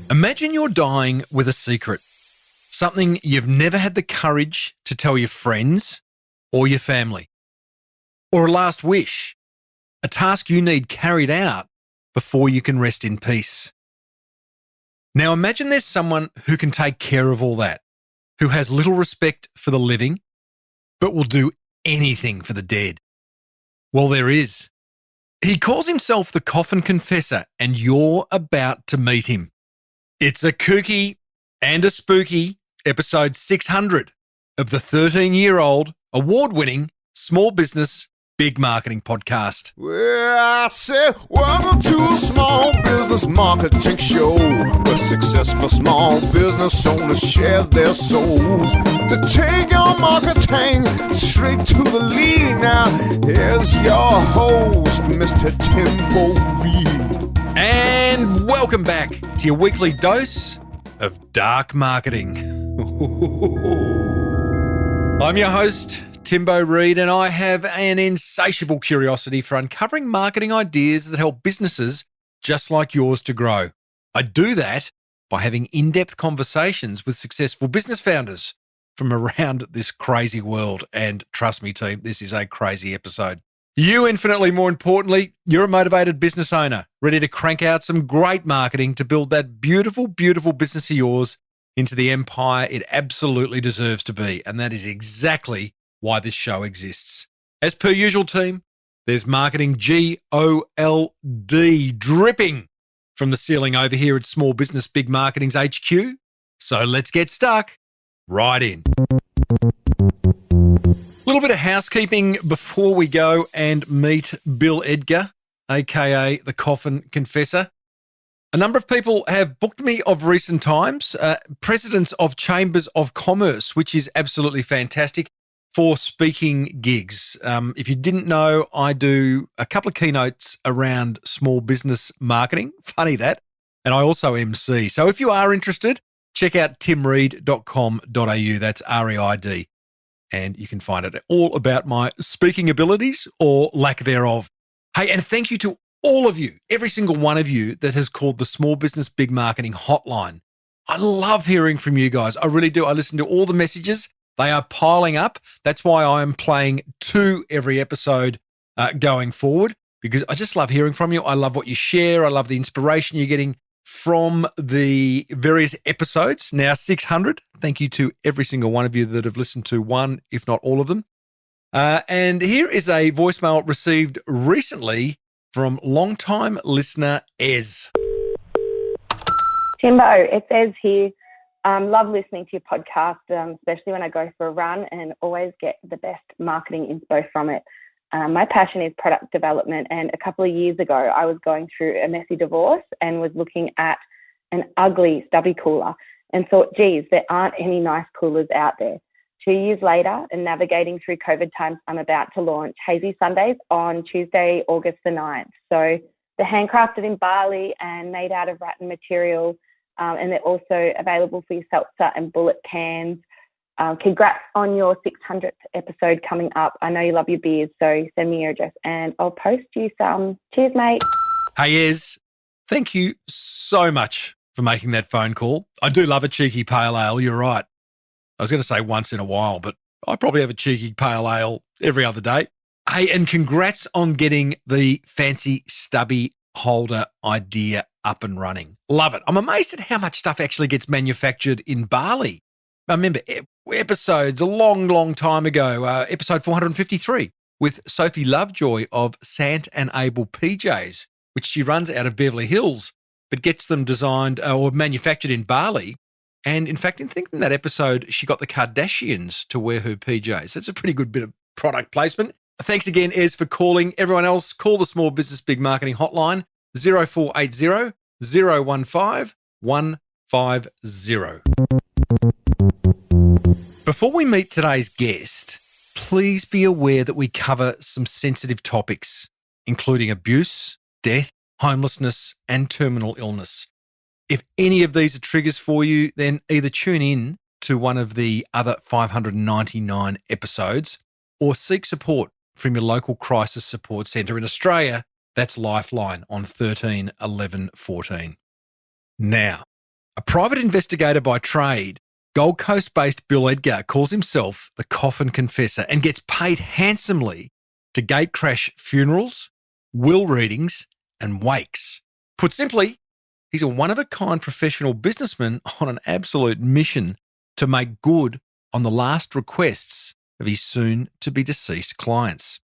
Imagine you're dying with a secret, something you've never had the courage to tell your friends or your family, or a last wish, a task you need carried out before you can rest in peace. Now imagine there's someone who can take care of all that, who has little respect for the living, but will do anything for the dead. Well, there is. He calls himself the Coffin Confessor, and you're about to meet him. It's a kooky and a spooky episode 600 of the 13-year-old, award-winning Small Business Big Marketing Podcast. Well, I said, welcome to a small business marketing show where successful small business owners share their souls to take your marketing straight to the lead. Now, here's your host, Mr. Timbo Reid. And welcome back to your weekly dose of dark marketing. I'm your host, Timbo Reid, and I have an insatiable curiosity for uncovering marketing ideas that help businesses just like yours to grow. I do that by having in-depth conversations with successful business founders from around this crazy world. And trust me, team, this is a crazy episode. You, infinitely more importantly, you're a motivated business owner, ready to crank out some great marketing to build that beautiful, beautiful business of yours into the empire it absolutely deserves to be. And that is exactly why this show exists. As per usual, team, there's marketing GOLD dripping from the ceiling over here at Small Business Big Marketing's HQ. So let's get stuck right in. A little bit of housekeeping before we go and meet Bill Edgar, aka the Coffin Confessor. A number of people have booked me of recent times, presidents of chambers of commerce, which is absolutely fantastic, for speaking gigs. If you didn't know, I do a couple of keynotes around small business marketing. Funny that. And I also MC. So if you are interested, check out timreid.com.au. That's REID. And you can find it all about my speaking abilities or lack thereof. Hey, and thank you to all of you, every single one of you that has called the Small Business Big Marketing Hotline. I love hearing from you guys. I really do. I listen to all the messages. They are piling up. That's why I'm playing 2 every episode going forward, because I just love hearing from you. I love what you share. I love the inspiration you're getting from the various episodes. Now 600. Thank you to every single one of you that have listened to one, if not all of them. And here is a voicemail received recently from longtime listener Ez. Timbo, it's Ez here. Love listening to your podcast, especially when I go for a run, and always get the best marketing inspo from it. My passion is product development, and a couple of years ago, I was going through a messy divorce and was looking at an ugly stubby cooler and thought, geez, there aren't any nice coolers out there. 2 years later, and navigating through COVID times, I'm about to launch Hazy Sundays on Tuesday, August the 9th. So they're handcrafted in Bali and made out of rattan material, and they're also available for your seltzer and bullet cans. Congrats on your 600th episode coming up. I know you love your beers, so send me your address and I'll post you some. Cheers, mate. Hey, Ez, thank you so much for making that phone call. I do love a cheeky pale ale, you're right. I was going to say once in a while, but I probably have a cheeky pale ale every other day. Hey, and congrats on getting the fancy stubby holder idea up and running. Love it. I'm amazed at how much stuff actually gets manufactured in Bali. I remember episodes a long, long time ago, episode 453 with Sophie Lovejoy of Sant and Able PJs, which she runs out of Beverly Hills, but gets them designed or manufactured in Bali. And in fact, in thinking that episode, she got the Kardashians to wear her PJs. That's a pretty good bit of product placement. Thanks again, Ez, for calling. Everyone else, call the Small Business Big Marketing Hotline, 0480 015 150. Before we meet today's guest, please be aware that we cover some sensitive topics, including abuse, death, homelessness, and terminal illness. If any of these are triggers for you, then either tune in to one of the other 599 episodes or seek support from your local crisis support centre in Australia That's Lifeline on 13 11 14. Now, a private investigator by trade, Gold Coast-based Bill Edgar calls himself the Coffin Confessor and gets paid handsomely to gatecrash funerals, will readings and wakes. Put simply, he's a one-of-a-kind professional businessman on an absolute mission to make good on the last requests of his soon-to-be-deceased clients.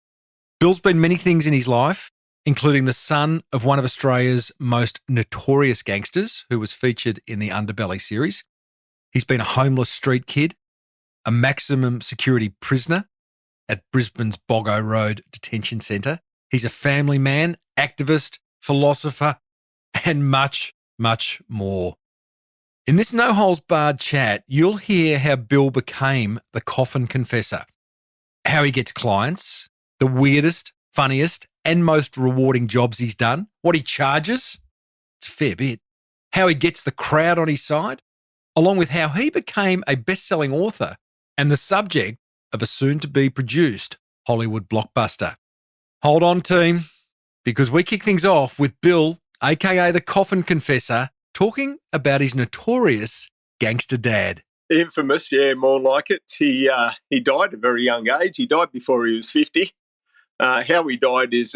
Bill's been many things in his life, including the son of one of Australia's most notorious gangsters, who was featured in the Underbelly series. He's been a homeless street kid, a maximum security prisoner at Brisbane's Boggo Road Detention Centre. He's a family man, activist, philosopher, and much, much more. In this no-holds-barred chat, you'll hear how Bill became the Coffin Confessor, how he gets clients, the weirdest, funniest, and most rewarding jobs he's done, what he charges, it's a fair bit, how he gets the crowd on his side, along with how he became a best-selling author and the subject of a soon-to-be-produced Hollywood blockbuster. Hold on, team, because we kick things off with Bill, aka the Coffin Confessor, talking about his notorious gangster dad. Infamous, yeah, more like it. He died at a very young age. He died before he was 50. How he died is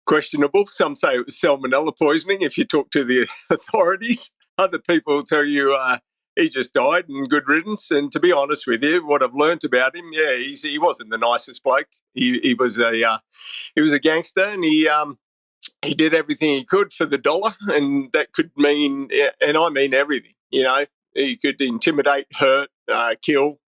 questionable. Some say it was salmonella poisoning if you talk to the authorities. Other people will tell you he just died and good riddance. And to be honest with you, what I've learnt about him, yeah, he wasn't the nicest bloke. He was a gangster, and he did everything he could for the dollar, and that could mean, and I mean everything, you know. He could intimidate, hurt, kill.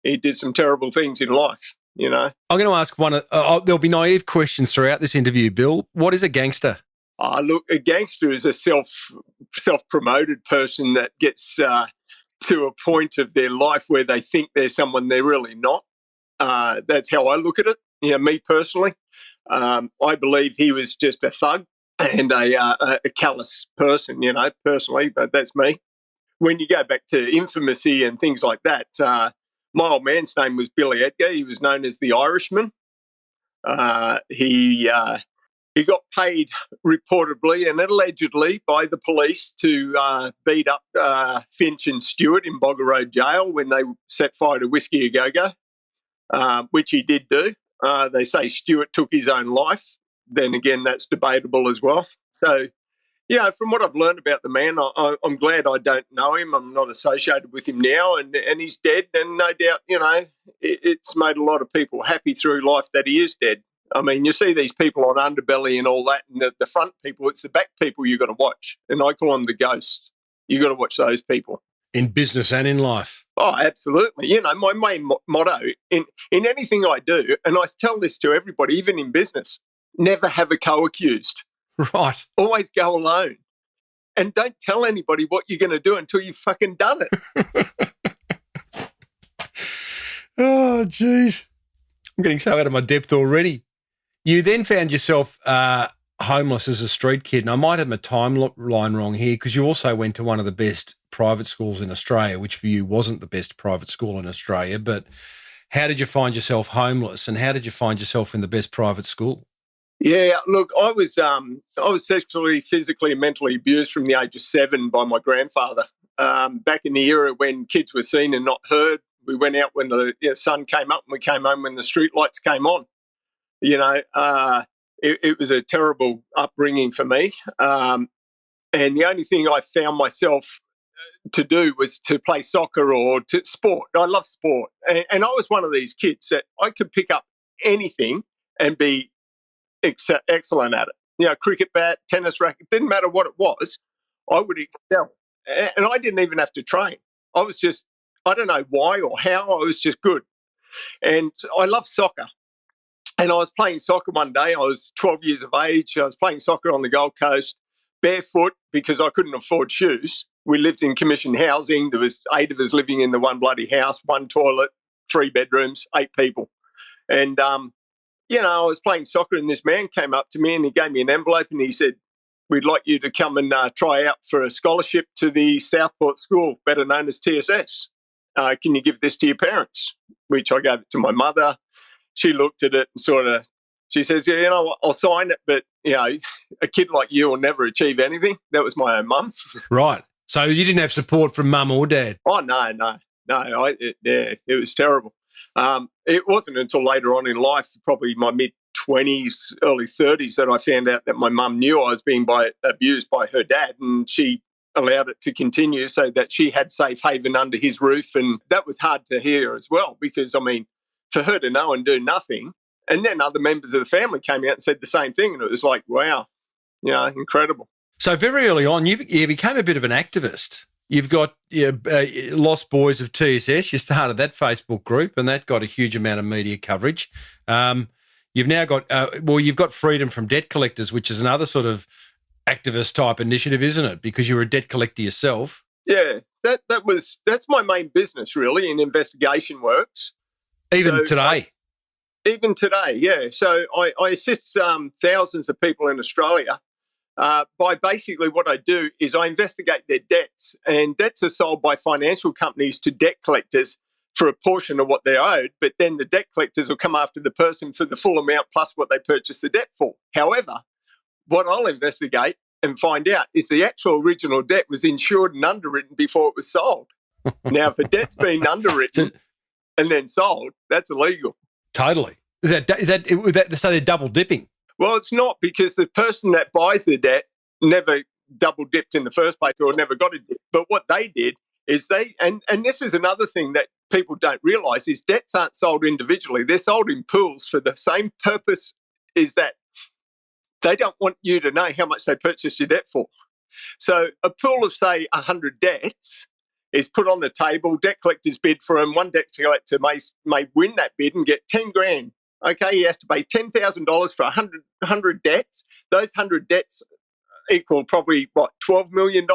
He did some terrible things in life, you know. I'm going to ask one. There'll be naive questions throughout this interview, Bill. What is a gangster? Look, a gangster is a self-promoted person that gets to a point of their life where they think they're someone they're really not. That's how I look at it. You know, me personally, I believe he was just a thug and a callous person, you know, personally, but that's me. When you go back to infamy and things like that, my old man's name was Bill Edgar. He was known as the Irishman. He got paid reportedly and allegedly by the police to beat up Finch and Stewart in Boggo Road Jail when they set fire to Whiskey A Go-Go, which he did do. They say Stewart took his own life. Then again, that's debatable as well. So, you know, from what I've learned about the man, I'm glad I don't know him. I'm not associated with him now, and he's dead. And no doubt, you know, it's made a lot of people happy through life that he is dead. I mean, you see these people on Underbelly and all that, and the front people, it's the back people you got to watch. And I call them the ghosts. You got to watch those people. In business and in life. Oh, absolutely. You know, my main motto in anything I do, and I tell this to everybody, even in business, never have a co-accused. Right. Always go alone. And don't tell anybody what you're going to do until you've fucking done it. Oh, geez. I'm getting so out of my depth already. You then found yourself homeless as a street kid. And I might have my timeline wrong here because you also went to one of the best private schools in Australia, which for you wasn't the best private school in Australia. But how did you find yourself homeless and how did you find yourself in the best private school? Yeah, look, I was sexually, physically, and mentally abused from the age of 7 by my grandfather. Back in the era when kids were seen and not heard, we went out when the sun came up and we came home when the street lights came on. You know, it was a terrible upbringing for me. And the only thing I found myself to do was to play soccer or to sport. I love sport. And I was one of these kids that I could pick up anything and be excellent at it. You know, cricket bat, tennis racket, didn't matter what it was, I would excel. And I didn't even have to train. I was just, I don't know why or how, I was just good. And I love soccer. And I was playing soccer one day. I was 12 years of age. I was playing soccer on the Gold Coast, barefoot because I couldn't afford shoes. We lived in commissioned housing. There was 8 of us living in the one bloody house, 1 toilet, 3 bedrooms, 8 people. And, you know, I was playing soccer and this man came up to me and he gave me an envelope and he said, we'd like you to come and try out for a scholarship to the Southport School, better known as TSS. Can you give this to your parents? Which I gave it to my mother. She looked at it and sort of She says, yeah, you know what, I'll sign it, but, you know, a kid like you will never achieve anything. That was my own mum. Right. So you didn't have support from mum or dad? Oh, no. It was terrible. It wasn't until later on in life, probably my mid-20s, early 30s, that I found out that my mum knew I was being abused by her dad, and she allowed it to continue so that she had safe haven under his roof. And that was hard to hear as well, because, I mean, for her to know and do nothing, and then other members of the family came out and said the same thing, and it was like, wow, you know, incredible. So very early on, you became a bit of an activist. You've got Lost Boys of TSS. You started that Facebook group, and that got a huge amount of media coverage. You've now got you've got Freedom from Debt Collectors, which is another sort of activist type initiative, isn't it? Because you were a debt collector yourself. Yeah, that's my main business, really, in investigation works. Even today. Even today, yeah. So I assist thousands of people in Australia by basically what I do is I investigate their debts, and debts are sold by financial companies to debt collectors for a portion of what they're owed, but then the debt collectors will come after the person for the full amount plus what they purchased the debt for. However, what I'll investigate and find out is the actual original debt was insured and underwritten before it was sold. Now, if a debt's been underwritten and then sold, that's illegal. Totally. Is that so they're double dipping? Well, it's not, because the person that buys the debt never double dipped in the first place or never got a dip. But what they did is and this is another thing that people don't realise, is debts aren't sold individually. They're sold in pools for the same purpose, is that they don't want you to know how much they purchased your debt for. So a pool of, say, 100 debts is put on the table. Debt collectors bid for them. One debt collector may win that bid and get 10 grand. Okay, he has to pay $10,000 for 100 debts. Those 100 debts equal probably, $12 million?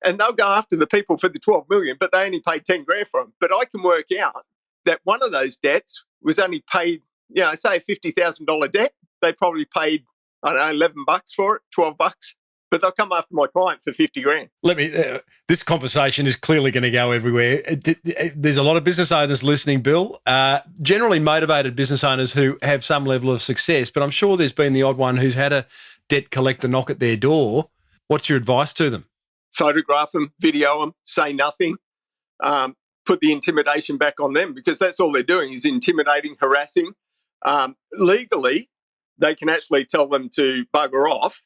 And they'll go after the people for the 12 million, but they only paid 10 grand for them. But I can work out that one of those debts was only paid, say a $50,000 debt. They probably paid, I don't know, $11 for it, $12. But they'll come after my client for 50 grand. This conversation is clearly going to go everywhere. There's a lot of business owners listening, Bill, generally motivated business owners who have some level of success, but I'm sure there's been the odd one who's had a debt collector knock at their door. What's your advice to them? Photograph them, video them, say nothing, put the intimidation back on them, because that's all they're doing is intimidating, harassing. Legally, they can actually tell them to bugger off.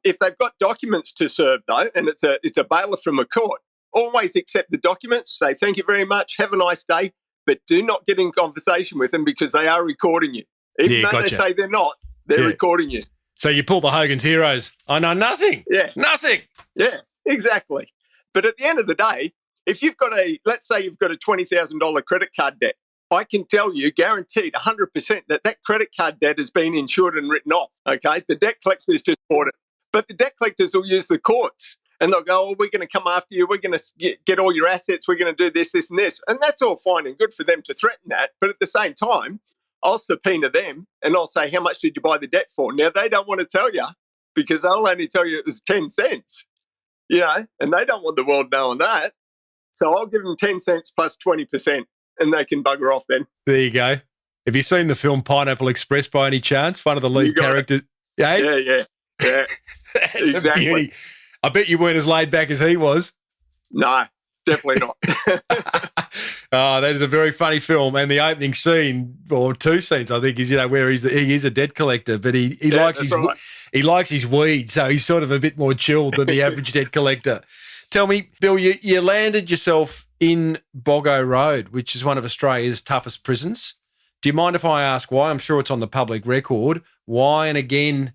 If they've got documents to serve, though, and it's a bailiff from a court, always accept the documents, say thank you very much, have a nice day, but do not get in conversation with them, because they are recording you. Even though they say they're not, they're recording you. So you pull the Hogan's Heroes. I know nothing. Yeah. Nothing. Yeah, exactly. But at the end of the day, if you've got let's say you've got a $20,000 credit card debt, I can tell you, guaranteed 100%, that credit card debt has been insured and written off, okay? The debt collectors just bought it. But the debt collectors will use the courts, and they'll go, we're going to come after you, we're going to get all your assets, we're going to do this, this and this. And that's all fine and good for them to threaten that. But at the same time, I'll subpoena them and I'll say, how much did you buy the debt for? Now, they don't want to tell you, because they'll only tell you it was 10 cents, and they don't want the world knowing that. So I'll give them 10 cents plus 20%. And they can bugger off then. There you go. Have you seen the film Pineapple Express by any chance? One of the lead characters. Yeah. That's exactly. A beauty. I bet you weren't as laid back as he was. No, definitely not. That is a very funny film. And the opening scene, or two scenes, I think, is where he is a debt collector, but he likes his weed, so he's sort of a bit more chilled than the average debt collector. Tell me, Bill, you landed yourself in Boggo Road, which is one of Australia's toughest prisons. Do you mind if I ask why? I'm sure it's on the public record. Why, and again,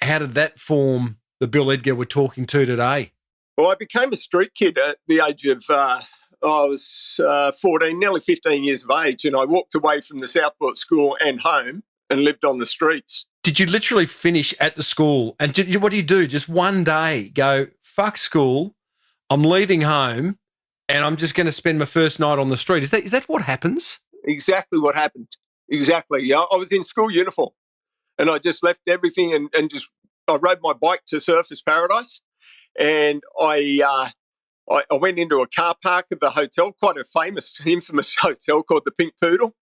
how did that form the Bill Edgar we're talking to today? Well, I became a street kid at the age of, I was 14, nearly 15 years of age, and I walked away from the Southport school and home and lived on the streets. Did you literally finish at the school? And what do you do? Just one day go, fuck school, I'm leaving home, and I'm just going to spend my first night on the street. Is that what happens? Exactly what happened. Exactly. Yeah, I was in school uniform, and I just left everything and I rode my bike to Surfers Paradise, and I went into a car park at the hotel, quite a famous, infamous hotel called the Pink Poodle.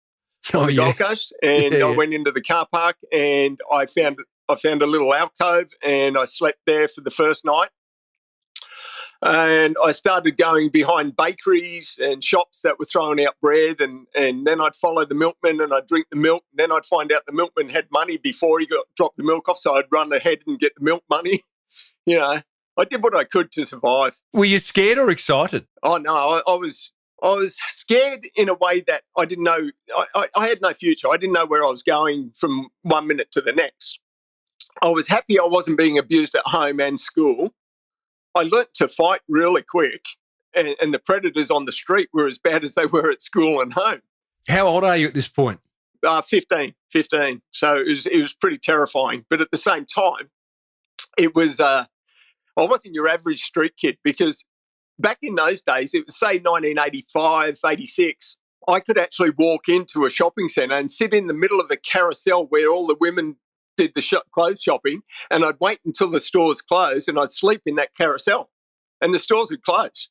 Oh, on the yeah. Gold Coast, and Yeah, I yeah. went into the car park and I found a little alcove and I slept there for the first night. And I started going behind bakeries and shops that were throwing out bread, and then I'd follow the milkman and I'd drink the milk. And then I'd find out the milkman had money before he dropped the milk off, so I'd run ahead and get the milk money. I did what I could to survive. Were you scared or excited? Oh no, I was scared in a way that I didn't know. I had no future. I didn't know where I was going from 1 minute to the next. I was happy I wasn't being abused at home and school. I learnt to fight really quick, and the predators on the street were as bad as they were at school and home. How old are you at this point? 15. So it was pretty terrifying. But at the same time, it was I wasn't your average street kid, because back in those days, it was say 1985, 86, I could actually walk into a shopping centre and sit in the middle of a carousel where all the women did the clothes shopping, and I'd wait until the stores closed and I'd sleep in that carousel, and the stores would close.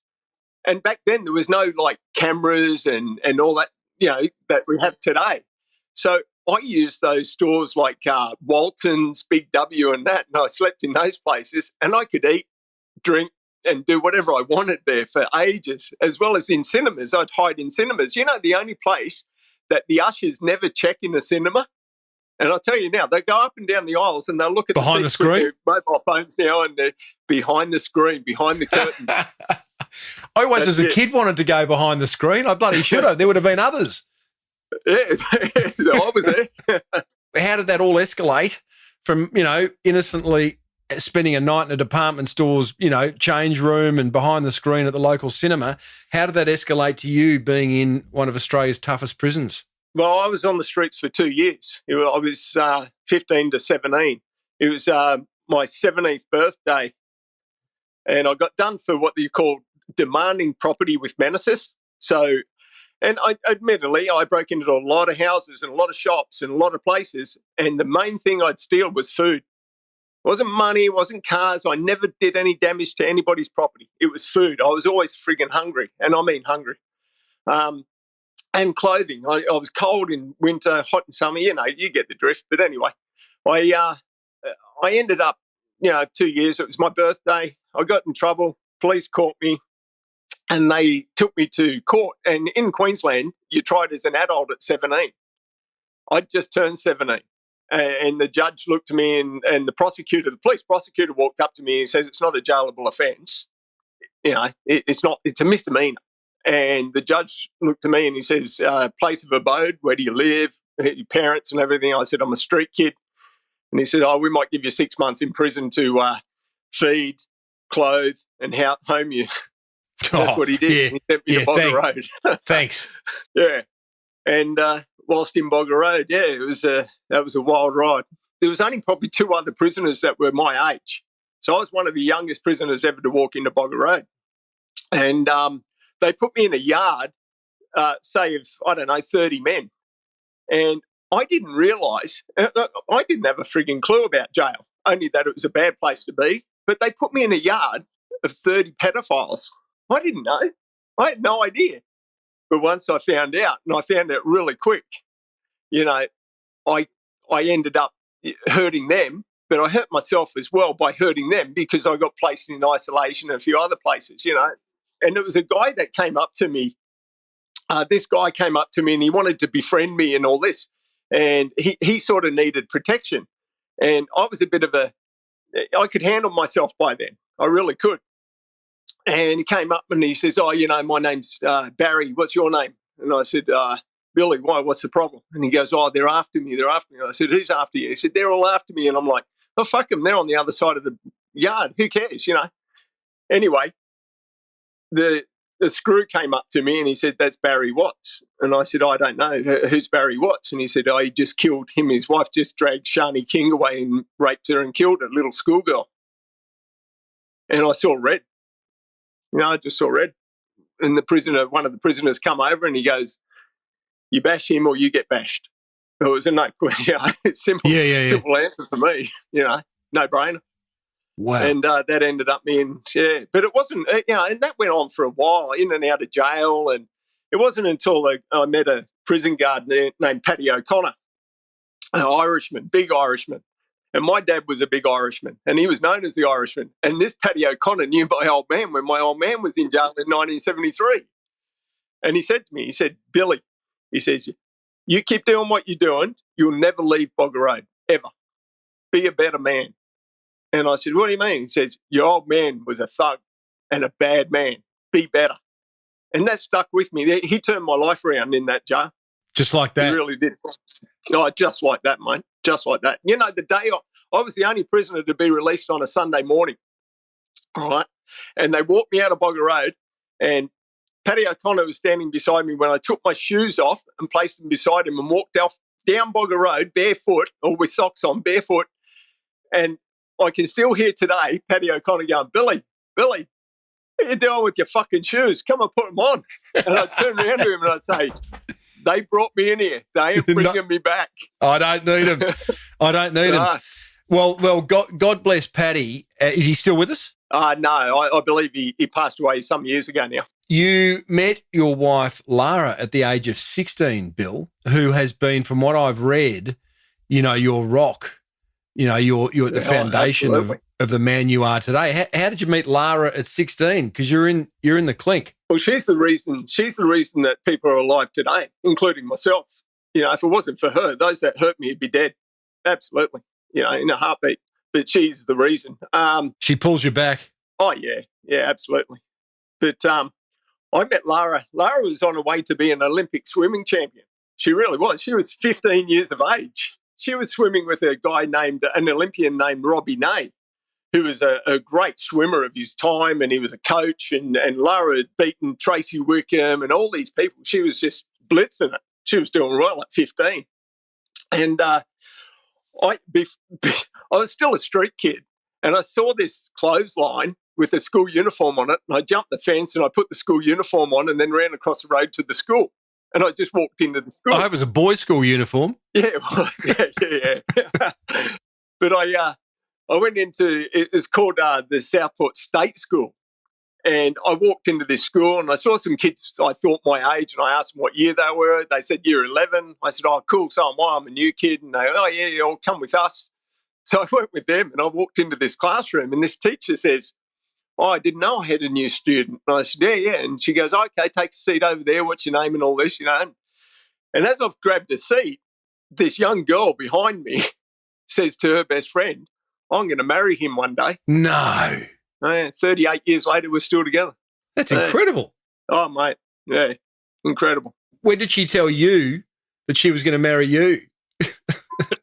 And back then there was no like cameras and all that, that we have today. So I used those stores like Walton's, Big W and that, and I slept in those places, and I could eat, drink and do whatever I wanted there for ages, as well as in cinemas. I'd hide in cinemas. The only place that the ushers never check in the cinema, and I'll tell you now, they go up and down the aisles and they'll look at Behind the screen? with their mobile phones now, and they're behind the screen, behind the curtains. I always, as a kid, wanted to go behind the screen. I bloody should have. There would have been others. Yeah, I was there. How did that all escalate from, innocently spending a night in a department store's, change room and behind the screen at the local cinema? How did that escalate to you being in one of Australia's toughest prisons? Well, I was on the streets for 2 years. I was 15 to 17. It was my 17th birthday, and I got done for what you call demanding property with menaces. So, and admittedly, I broke into a lot of houses and a lot of shops and a lot of places, and the main thing I'd steal was food. It wasn't money, it wasn't cars. I never did any damage to anybody's property. It was food. I was always frigging hungry, and I mean hungry. And clothing. I was cold in winter, hot in summer. You get the drift. But anyway, I ended up, 2 years. It was my birthday. I got in trouble. Police caught me, and they took me to court. And in Queensland, you tried as an adult at 17. I'd just turned 17. And the judge looked at me, and the police prosecutor walked up to me and says, "It's not a jailable offence. It's not. It's a misdemeanor." And the judge looked at me and he says, "Place of abode, where do you live, your parents and everything?" I said, "I'm a street kid." And he said, "Oh, we might give you 6 months in prison to feed, clothe and home you." That's what he did. Yeah, he sent me to Bogger Road. Thanks. Yeah. And whilst in Bogger Road, that was a wild ride. There was only probably 2 other prisoners that were my age. So I was one of the youngest prisoners ever to walk into Bogger Road. And they put me in a yard, say of, 30 men. And I didn't realise, I didn't have a frigging clue about jail, only that it was a bad place to be. But they put me in a yard of 30 pedophiles. I didn't know. I had no idea. But once I found out, and I found out really quick, I ended up hurting them, but I hurt myself as well by hurting them, because I got placed in isolation and a few other places, And there was a guy that came up to me. This guy came up to me and he wanted to befriend me and all this. And he sort of needed protection. And I was I could handle myself by then. I really could. And he came up and he says, "Oh, my name's Barry. What's your name?" And I said, "Billy, why? What's the problem?" And he goes, "Oh, they're after me. They're after me." And I said, "Who's after you?" He said, "They're all after me." And I'm like, "Oh, fuck them. They're on the other side of the yard. Who cares, Anyway, the screw came up to me and he said, "That's Barry Watts." And I said, "I don't know. Who's Barry Watts?" And he said, "Oh, he just killed him. His wife just dragged Shani King away and raped her and killed her, little schoolgirl." And I saw red. I just saw red. And one of the prisoners come over and he goes, "You bash him or you get bashed." It was a simple answer for me, no brainer. Wow. And that ended up being, but it wasn't, and that went on for a while, in and out of jail. And it wasn't until I met a prison guard named Paddy O'Connor, an Irishman, big Irishman. And my dad was a big Irishman, and he was known as the Irishman. And this Paddy O'Connor knew my old man when my old man was in jail in 1973. And he said to me, he said, Billy, he says, you keep doing what you're doing, you'll never leave Bogger Road, ever. Be a better man. And I said, what do you mean? He says, your old man was a thug and a bad man. Be better. And that stuck with me. He turned my life around in that jail. Just like that. He really did. Oh, just like that, mate. Just like that. You know, the day I was the only prisoner to be released on a Sunday morning, all right? And they walked me out of Bogger Road, and Paddy O'Connor was standing beside me when I took my shoes off and placed them beside him and walked off down Bogger Road barefoot or with socks on, barefoot. And I can still hear today Paddy O'Connor going, Billy, what are you doing with your fucking shoes? Come and put them on. And I'd turn around to him and I'd say, they brought me in here. They ain't bringing me back. I don't need them. I don't need them. Well, God bless Paddy. Is he still with us? No, I believe he passed away some years ago now. You met your wife, Lara, at the age of 16, Bill, who has been, from what I've read, you know, your rock. You know, you're at the foundation of the man you are today. How did you meet Lara at 16? Because you're in the clink. Well, she's the reason that people are alive today, including myself. You know, if it wasn't for her, those that hurt me would be dead. Absolutely. You know, in a heartbeat. But she's the reason. She pulls you back. Oh yeah, absolutely. But I met Lara. Lara was on her way to be an Olympic swimming champion. She really was. She was 15 years of age. She was swimming with an Olympian named Robbie Ney, who was a great swimmer of his time, and he was a coach, and Lara had beaten Tracy Wickham and all these people. She was just blitzing it. She was doing well at 15. And I was still a street kid, and I saw this clothesline with a school uniform on it, and I jumped the fence and I put the school uniform on and then ran across the road to the school. And I just walked into the school. Oh, it was a boys' school uniform? Yeah, it was. Yeah. But I went into, it's called the Southport State School. And I walked into this school and I saw some kids I thought my age, and I asked them what year they were. They said year 11. I said, oh, cool, so am I. I'm a new kid. And they, oh, yeah, I'll come with us. So I went with them and I walked into this classroom, and this teacher says, oh, I didn't know I had a new student. And I said, yeah. And she goes, okay, take a seat over there. What's your name and all this, you know. And as I've grabbed a seat, this young girl behind me says to her best friend, I'm going to marry him one day. No. 38 years later, we're still together. That's incredible. Oh, mate. Yeah, incredible. When did she tell you that she was going to marry you?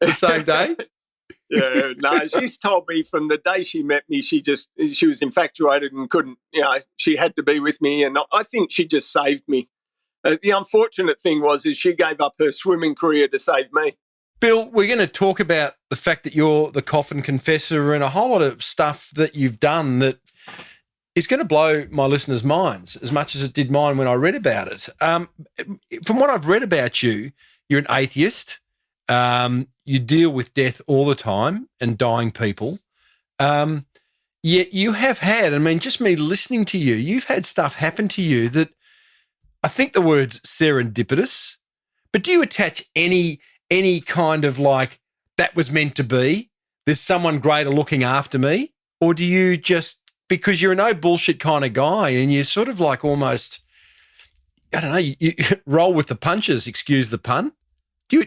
The same day? Yeah, no, she's told me from the day she met me, she was infatuated and couldn't, you know, she had to be with me. And I think she just saved me. The unfortunate thing is she gave up her swimming career to save me. Bill, we're going to talk about the fact that you're the Coffin Confessor and a whole lot of stuff that you've done that is going to blow my listeners' minds as much as it did mine when I read about it. From what I've read about you, you're an atheist. You deal with death all the time and dying people. Yet you have had, I mean, just me listening to you, you've had stuff happen to you that I think the word's serendipitous, but do you attach any kind of like, that was meant to be, there's someone greater looking after me? Or do you just, because you're a no bullshit kind of guy and you're sort of like almost, I don't know, you roll with the punches, excuse the pun. Do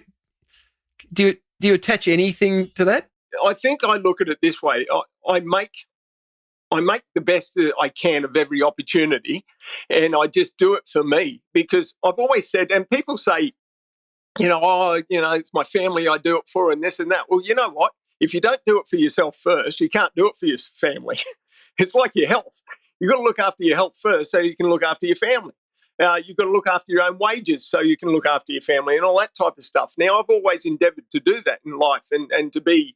you attach anything to that? I think I look at it this way. I make the best that I can of every opportunity, and I just do it for me, because I've always said, and people say, it's my family I do it for and this and that. Well, you know what? If you don't do it for yourself first, you can't do it for your family. It's like your health. You've got to look after your health first so you can look after your family. You've got to look after your own wages so you can look after your family and all that type of stuff. Now, I've always endeavoured to do that in life, and to be,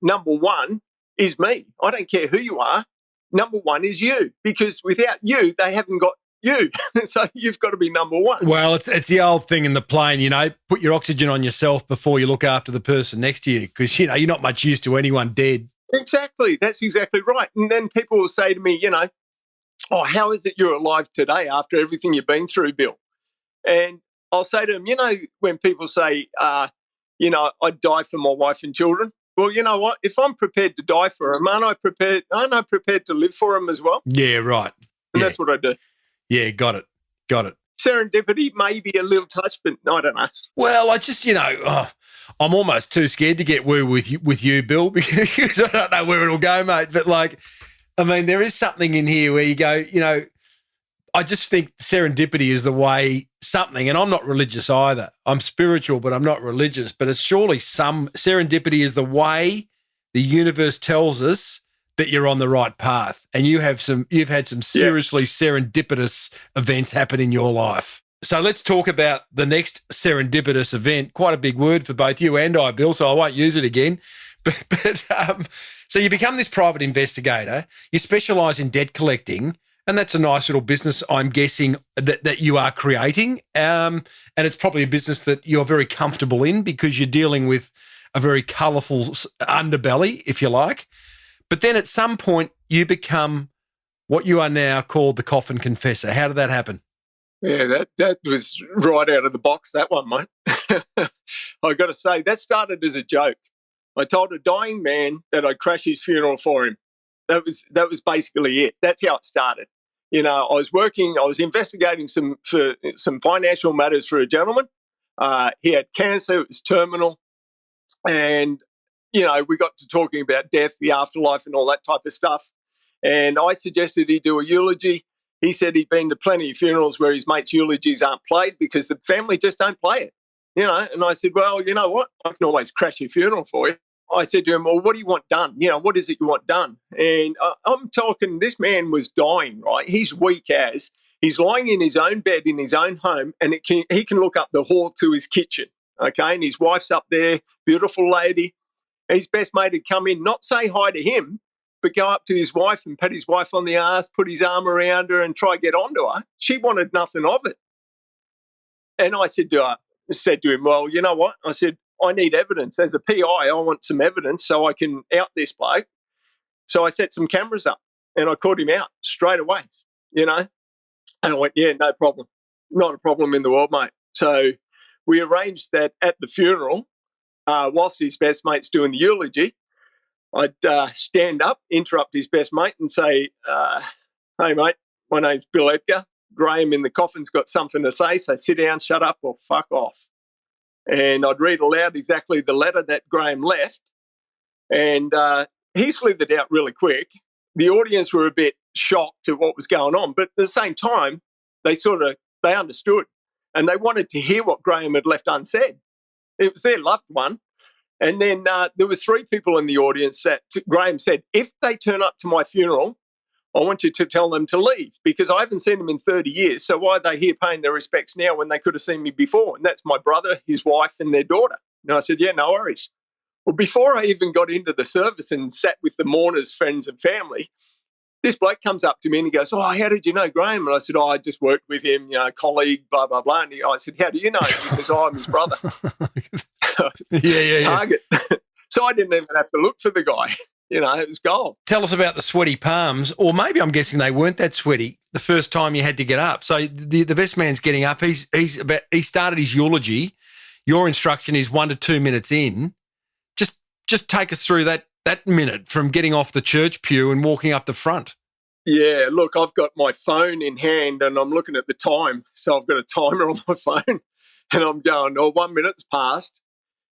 number one is me. I don't care who you are. Number one is you, because without you, they haven't got you. So you've got to be number one. Well, it's the old thing in the plane, put your oxygen on yourself before you look after the person next to you, because, you're not much use to anyone dead. Exactly. That's exactly right. And then people will say to me, oh, how is it you're alive today after everything you've been through, Bill? And I'll say to them, when people say, I'd die for my wife and children. Well, you know what? If I'm prepared to die for them, aren't I prepared to live for them as well? Yeah, right. And that's what I do. Yeah, got it. Serendipity, maybe a little touch, but I don't know. Well, I just, I'm almost too scared to get woo with you, Bill, because I don't know where it'll go, mate. But there is something in here where you go, I just think serendipity is the way something, and I'm not religious either. I'm spiritual, but I'm not religious. But it's surely serendipity is the way the universe tells us that you're on the right path, and you've had some seriously serendipitous events happen in your life. So let's talk about the next serendipitous event. Quite a big word for both you and I, Bill, so I won't use it again. So you become this private investigator. You specialise in debt collecting, and that's a nice little business, I'm guessing, that you are creating. And it's probably a business that you're very comfortable in because you're dealing with a very colourful underbelly, if you like. But then at some point, you become what you are now called the Coffin Confessor. How did that happen? Yeah, that was right out of the box, that one, mate. I got to say, that started as a joke. I told a dying man that I'd crash his funeral for him. That was basically it. That's how it started. I was investigating some financial matters for a gentleman. He had cancer, it was terminal. And, we got to talking about death, the afterlife and all that type of stuff. And I suggested he do a eulogy. He said he'd been to plenty of funerals where his mates' eulogies aren't played because the family just don't play it. And I said, well, you know what? I can always crash your funeral for you. I said to him, well, what do you want done? What is it you want done? And I'm talking, this man was dying, right? He's weak as. He's lying in his own bed in his own home, and he can look up the hall to his kitchen, okay? And his wife's up there, beautiful lady. And his best mate had come in, not say hi to him, but go up to his wife and pat his wife on the arse, put his arm around her and try to get onto her. She wanted nothing of it. And I said to him, well, you know what? I said, I need evidence. As a PI, I want some evidence so I can out this bloke. So I set some cameras up and I caught him out straight away, And I went, yeah, no problem. Not a problem in the world, mate. So we arranged that at the funeral, whilst his best mate's doing the eulogy, I'd stand up, interrupt his best mate and say, hey, mate, my name's Bill Edgar. Graham in the coffin's got something to say, so sit down, shut up, or fuck off. And I'd read aloud exactly the letter that Graham left. And he slithered out really quick. The audience were a bit shocked at what was going on. But at the same time, they understood. And they wanted to hear what Graham had left unsaid. It was their loved one. And then there was 3 people in the audience that Graham said, if they turn up to my funeral, I want you to tell them to leave because I haven't seen them in 30 years. So why are they here paying their respects now when they could have seen me before? And that's my brother, his wife, and their daughter. And I said, yeah, no worries. Well, before I even got into the service and sat with the mourners, friends and family, this bloke comes up to me and he goes, oh, how did you know Graham? And I said, I just worked with him, colleague, blah, blah, blah. And I said, how do you know? He says, I'm his brother. Target. So I didn't even have to look for the guy. It was gold. Tell us about the sweaty palms, or maybe I'm guessing they weren't that sweaty the first time you had to get up. So the best man's getting up. He started his eulogy. Your instruction is 1 to 2 minutes in. Just take us through that minute from getting off the church pew and walking up the front. Yeah, look, I've got my phone in hand and I'm looking at the time. So I've got a timer on my phone and I'm going, 1 minute's passed.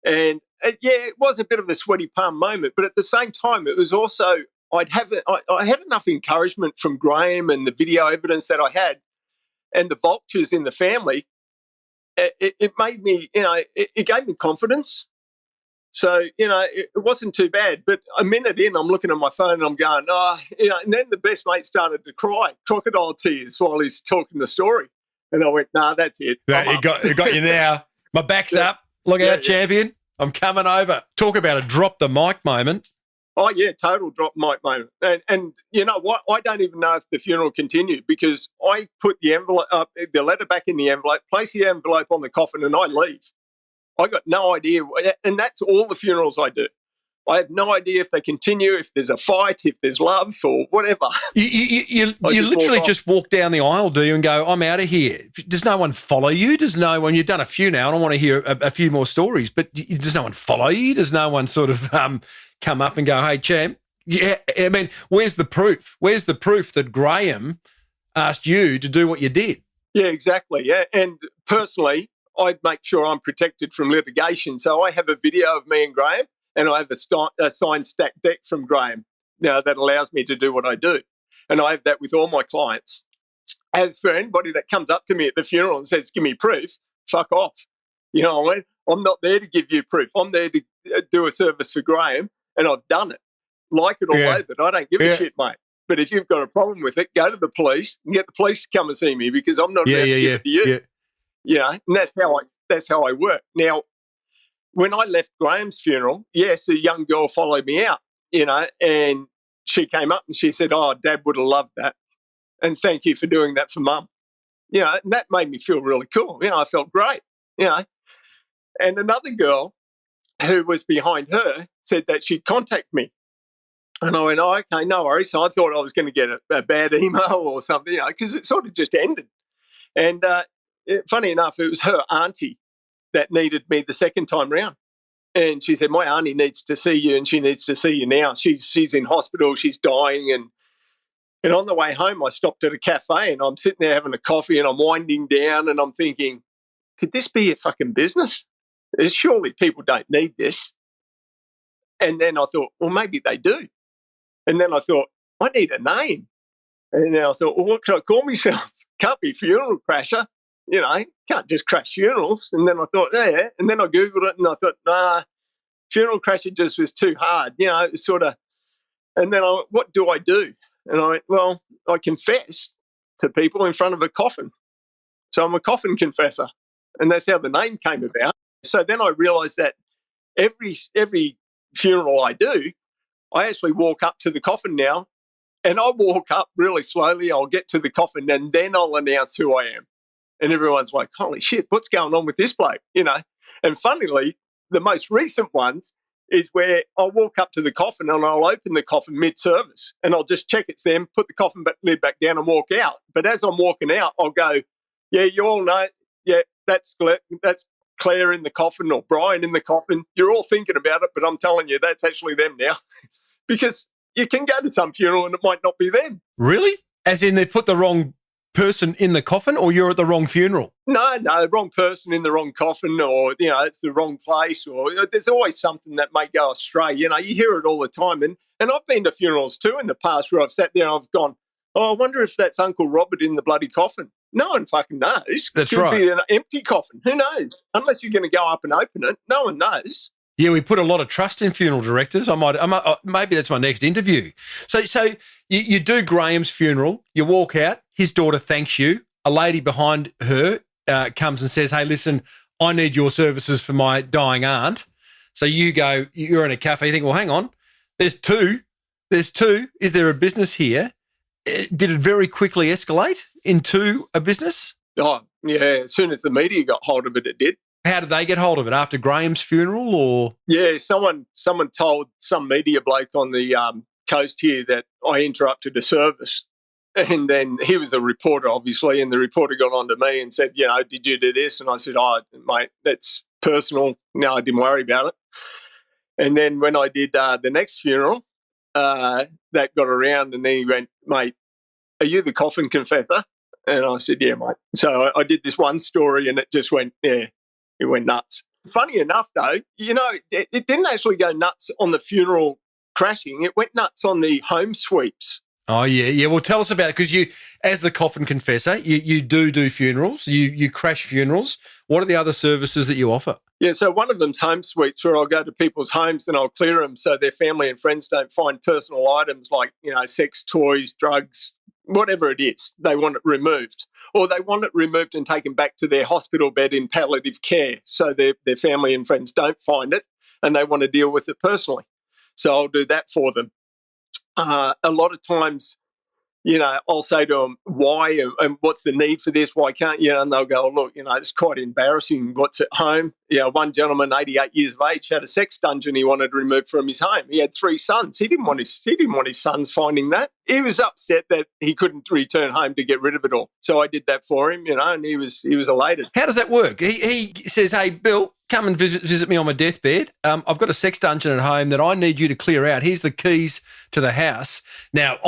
And it was a bit of a sweaty palm moment, but at the same time, it was also, I had enough encouragement from Graham and the video evidence that I had and the vultures in the family. It made me, it gave me confidence. So, it wasn't too bad. But a minute in, I'm looking at my phone and I'm going, and then the best mate started to cry, crocodile tears while he's talking the story. And I went, that's it. It got you now. My back's up. Look out, champion. I'm coming over. Talk about a drop the mic moment. Oh, yeah, total drop mic moment. And you know what? I don't even know if the funeral continued because I put the letter back in the envelope, place the envelope on the coffin and I leave. I got no idea. And that's all the funerals I do. I have no idea if they continue, if there's a fight, if there's love or whatever. You literally just walk down the aisle, do you, and go, I'm out of here. Does no one follow you? Does no one, you've done a few now, and I want to hear a few more stories, but does no one follow you? Does no one sort of come up and go, hey, champ? Yeah, I mean, where's the proof? Where's the proof that Graham asked you to do what you did? Yeah, exactly. Yeah. And personally, I make sure I'm protected from litigation. So I have a video of me and Graham, and I have a signed stack deck from Graham now that allows me to do what I do. And I have that with all my clients. As for anybody that comes up to me at the funeral and says, give me proof, fuck off. You know what I mean? I'm not there to give you proof. I'm there to do a service for Graham, and I've done it. Like it or loathe it, I don't give a shit, mate. But if you've got a problem with it, go to the police and get the police to come and see me, because I'm not about to give it to you. Yeah. You know, and that's how I work. Now, when I left Graham's funeral, yes, a young girl followed me out, you know, and she came up and she said, oh, Dad would have loved that. And thank you for doing that for Mum. You know, and that made me feel really cool. You know, I felt great, you know. And another girl who was behind her said that she'd contact me. And I went, oh, okay, no worries. So I thought I was going to get a bad email or something, you know, because it sort of just ended. And funny enough, it was her auntie that needed me the second time round. And she said, my auntie needs to see you, and she needs to see you now. She's in hospital, she's dying. And on the way home, I stopped at a cafe, and I'm sitting there having a coffee, and I'm winding down, and I'm thinking, could this be a fucking business? Surely people don't need this. And then I thought, well, maybe they do. And then I thought, I need a name. And then I thought, well, what can I call myself? Can't be funeral crasher. You know, can't just crash funerals. And then I thought, yeah. And then I Googled it, and I thought, nah, funeral crasher just was too hard. You know, it was sort of, and then what do I do? And I went, well, I confess to people in front of a coffin. So I'm a coffin confessor. And that's how the name came about. So then I realized that every funeral I do, I actually walk up to the coffin now, and I walk up really slowly. I'll get to the coffin, and then I'll announce who I am. And everyone's like, holy shit, what's going on with this bloke? You know? And funnily, the most recent ones is where I'll walk up to the coffin and I'll open the coffin mid-service, and I'll just check it's them, put the coffin lid back down and walk out. But as I'm walking out, I'll go, yeah, you all know, yeah, that's Claire in the coffin, or Brian in the coffin. You're all thinking about it, but I'm telling you, that's actually them now. Because you can go to some funeral and it might not be them. Really? As in they've put the wrong person in the coffin, or you're at the wrong funeral? No, the wrong person in the wrong coffin, or, you know, it's the wrong place, or there's always something that may go astray. You know, you hear it all the time. And I've been to funerals too in the past where I've sat there and I've gone, oh, I wonder if that's Uncle Robert in the bloody coffin. No one fucking knows. That's Could right. be an empty coffin. Who knows? Unless you're going to go up and open it, no one knows. Yeah, we put a lot of trust in funeral directors. Maybe that's my next interview. So you do Graham's funeral, you walk out, his daughter thanks you, a lady behind her comes and says, hey, listen, I need your services for my dying aunt. So you go, you're in a cafe, you think, well, hang on, there's two. Is there a business here? Did it very quickly escalate into a business? Oh, yeah, as soon as the media got hold of it, it did. How did they get hold of it? After Graham's funeral, or? Yeah, someone told some media bloke on the coast here that I interrupted a service. And then he was a reporter, obviously, and the reporter got onto me and said, you know, did you do this? And I said, oh, mate, that's personal. No, I didn't worry about it. And then when I did the next funeral, that got around, and then he went, mate, are you the Coffin Confessor? And I said, yeah, mate. So I did this one story, and it just went, yeah. It went nuts. Funny enough, though, you know, it didn't actually go nuts on the funeral crashing. It went nuts on the home sweeps. Oh, yeah. Well, tell us about it, because you, as the Coffin Confessor, you do funerals. You crash funerals. What are the other services that you offer? Yeah, so one of them's home sweeps, where I'll go to people's homes and I'll clear them so their family and friends don't find personal items like, you know, sex toys, drugs, whatever it is, they want it removed. Or they want it removed and taken back to their hospital bed in palliative care so their family and friends don't find it and they want to deal with it personally. So I'll do that for them. A lot of times I'll say to them, why and what's the need for this? Why can't you? And they'll go, look, it's quite embarrassing what's at home. One gentleman, 88 years of age, had a sex dungeon he wanted removed from his home. He had 3 sons. He didn't want his sons finding that. He was upset that he couldn't return home to get rid of it all. So I did that for him, and he was elated. How does that work? He says, hey, Bill, come and visit me on my deathbed. I've got a sex dungeon at home that I need you to clear out. Here's the keys to the house. Now,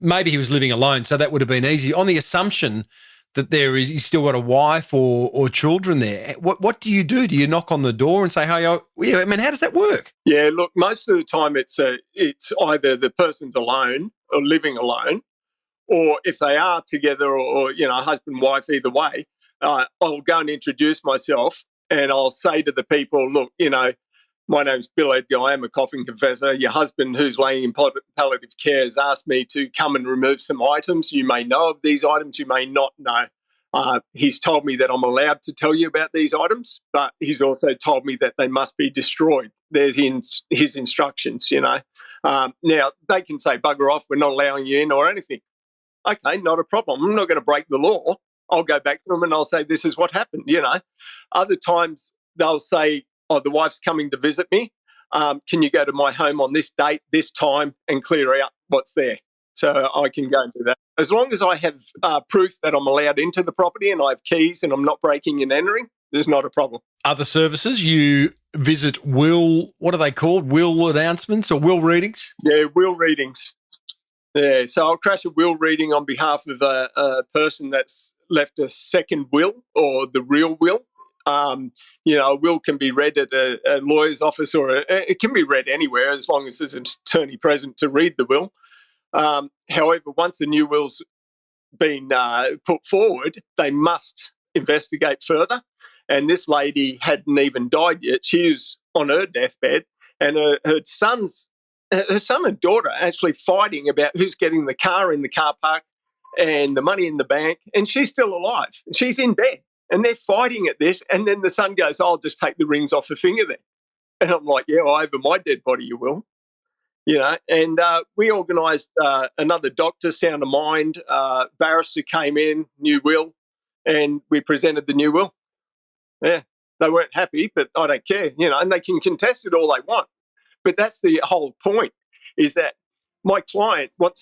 maybe he was living alone, so that would have been easy. On the assumption that he's still got a wife or children there, what do you do? Do you knock on the door and say, hey, how does that work? Yeah, look, most of the time it's either the person's alone or living alone, or if they are together or husband, wife, either way, I'll go and introduce myself. And I'll say to the people, look, my name's Bill Edgar. I am a Coffin Confessor. Your husband, who's laying in palliative care, has asked me to come and remove some items. You may know of these items. You may not know. He's told me that I'm allowed to tell you about these items, but he's also told me that they must be destroyed. There's his instructions, Now, they can say, bugger off, we're not allowing you in or anything. Okay, not a problem. I'm not going to break the law. I'll go back to them and I'll say, this is what happened, Other times they'll say, oh, the wife's coming to visit me. Can you go to my home on this date, this time, and clear out what's there? So I can go and do that. As long as I have proof that I'm allowed into the property and I have keys and I'm not breaking and entering, there's not a problem. Other services, you visit what are they called? Will announcements or will readings? Yeah, will readings. Yeah, so I'll crash a will reading on behalf of a person that's left a second will or the real will. A will can be read at a lawyer's office or it can be read anywhere as long as there's an attorney present to read the will. However, once the new will's been put forward, they must investigate further. And this lady hadn't even died yet. She was on her deathbed and her son and daughter actually fighting about who's getting the car in the car park and the money in the bank, and she's still alive. She's in bed, and they're fighting at this, and then the son goes, I'll just take the rings off her finger then. And I'm like, yeah, well, over my dead body you will. And we organised another doctor, sound of mind, barrister came in, new will, and we presented the new will. Yeah, they weren't happy, but I don't care, and they can contest it all they want. But that's the whole point, is that my client wants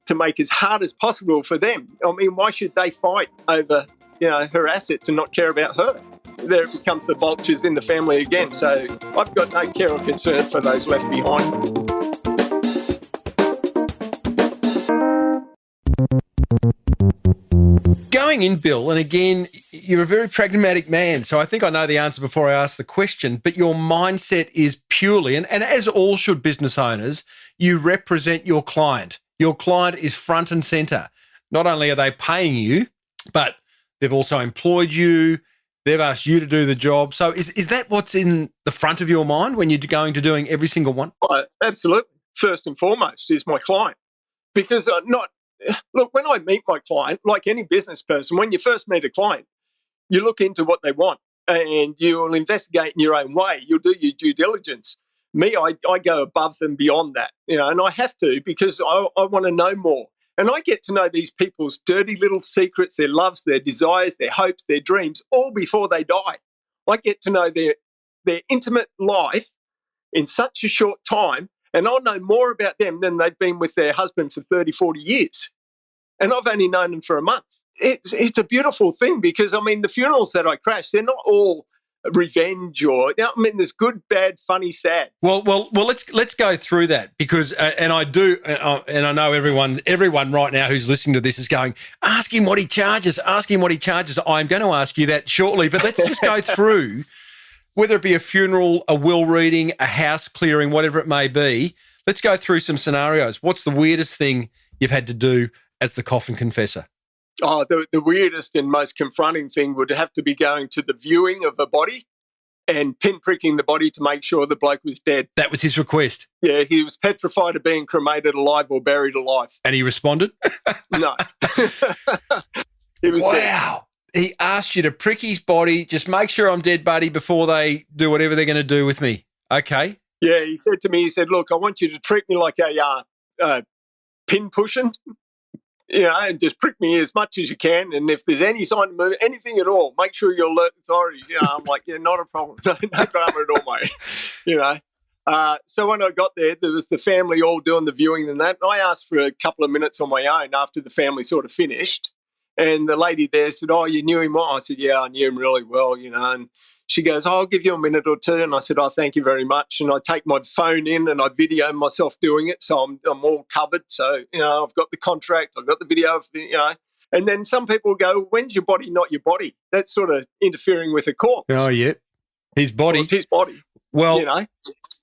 to make as hard as possible for them. I mean, why should they fight over, her assets and not care about her? There it becomes the vultures in the family again. So I've got no care or concern for those left behind. Going in, Bill, and again, you're a very pragmatic man, so I think I know the answer before I ask the question, but your mindset is purely, and as all should business owners, you represent your client. Your client is front and centre. Not only are they paying you, but they've also employed you, they've asked you to do the job. So is that what's in the front of your mind when you're going to doing every single one? Absolutely. First and foremost is my client. Because look, when I meet my client, like any business person, when you first meet a client, you look into what they want and you'll investigate in your own way. You'll do your due diligence. Me, I go above and beyond that, and I have to because I want to know more. And I get to know these people's dirty little secrets, their loves, their desires, their hopes, their dreams, all before they die. I get to know their intimate life in such a short time, and I'll know more about them than they've been with their husband for 30, 40 years. And I've only known them for a month. It's a beautiful thing because, the funerals that I crash, they're not all revenge there's good, bad, funny, sad. Well, let's go through that because, and I do, and I know everyone right now who's listening to this is going, ask him what he charges. I'm going to ask you that shortly, but let's just go through whether it be a funeral, a will reading, a house clearing, whatever it may be. Let's go through some scenarios. What's the weirdest thing you've had to do as the Coffin Confessor? Oh, the weirdest and most confronting thing would have to be going to the viewing of a body and pinpricking the body to make sure the bloke was dead. That was his request? Yeah, he was petrified of being cremated alive or buried alive. And he responded? No. He was dead. He asked you to prick his body, just make sure I'm dead, buddy, before they do whatever they're going to do with me. Okay. Yeah, he said to me, look, I want you to treat me like a pin pushing, and just prick me as much as you can. And if there's any sign of movement, anything at all, make sure you alert authority. I'm like, not a problem. No drama at all, mate. So when I got there was the family all doing the viewing and that. And I asked for a couple of minutes on my own after the family sort of finished. And the lady there said, "Oh, you knew him well?" I said, "Yeah, I knew him really well, and she goes, "Oh, I'll give you a minute or two." And I said, "Oh, thank you very much." And I take my phone in and I video myself doing it. So I'm all covered. So, I've got the contract, I've got the video, And then some people go, "When's your body not your body?" That's sort of interfering with a corpse. Oh, yeah. His body. Well, it's his body. Well,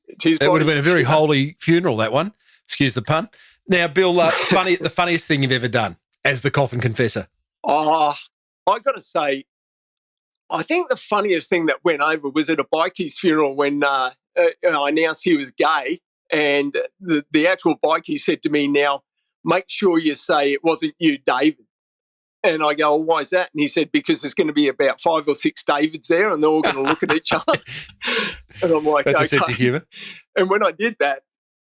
it's his body. It would have been a very holy funeral, that one. Excuse the pun. Now, Bill, the funniest thing you've ever done as the Coffin Confessor? Oh, I got to say, I think the funniest thing that went over was at a bikie's funeral when I announced he was gay, and the actual bikie said to me, "Now, make sure you say it wasn't you, David." And I go, "Well, why is that?" And he said, "Because there's going to be about 5 or 6 Davids there, and they're all going to look at each other." And I'm like, That's okay. a sense of humour. And when I did that,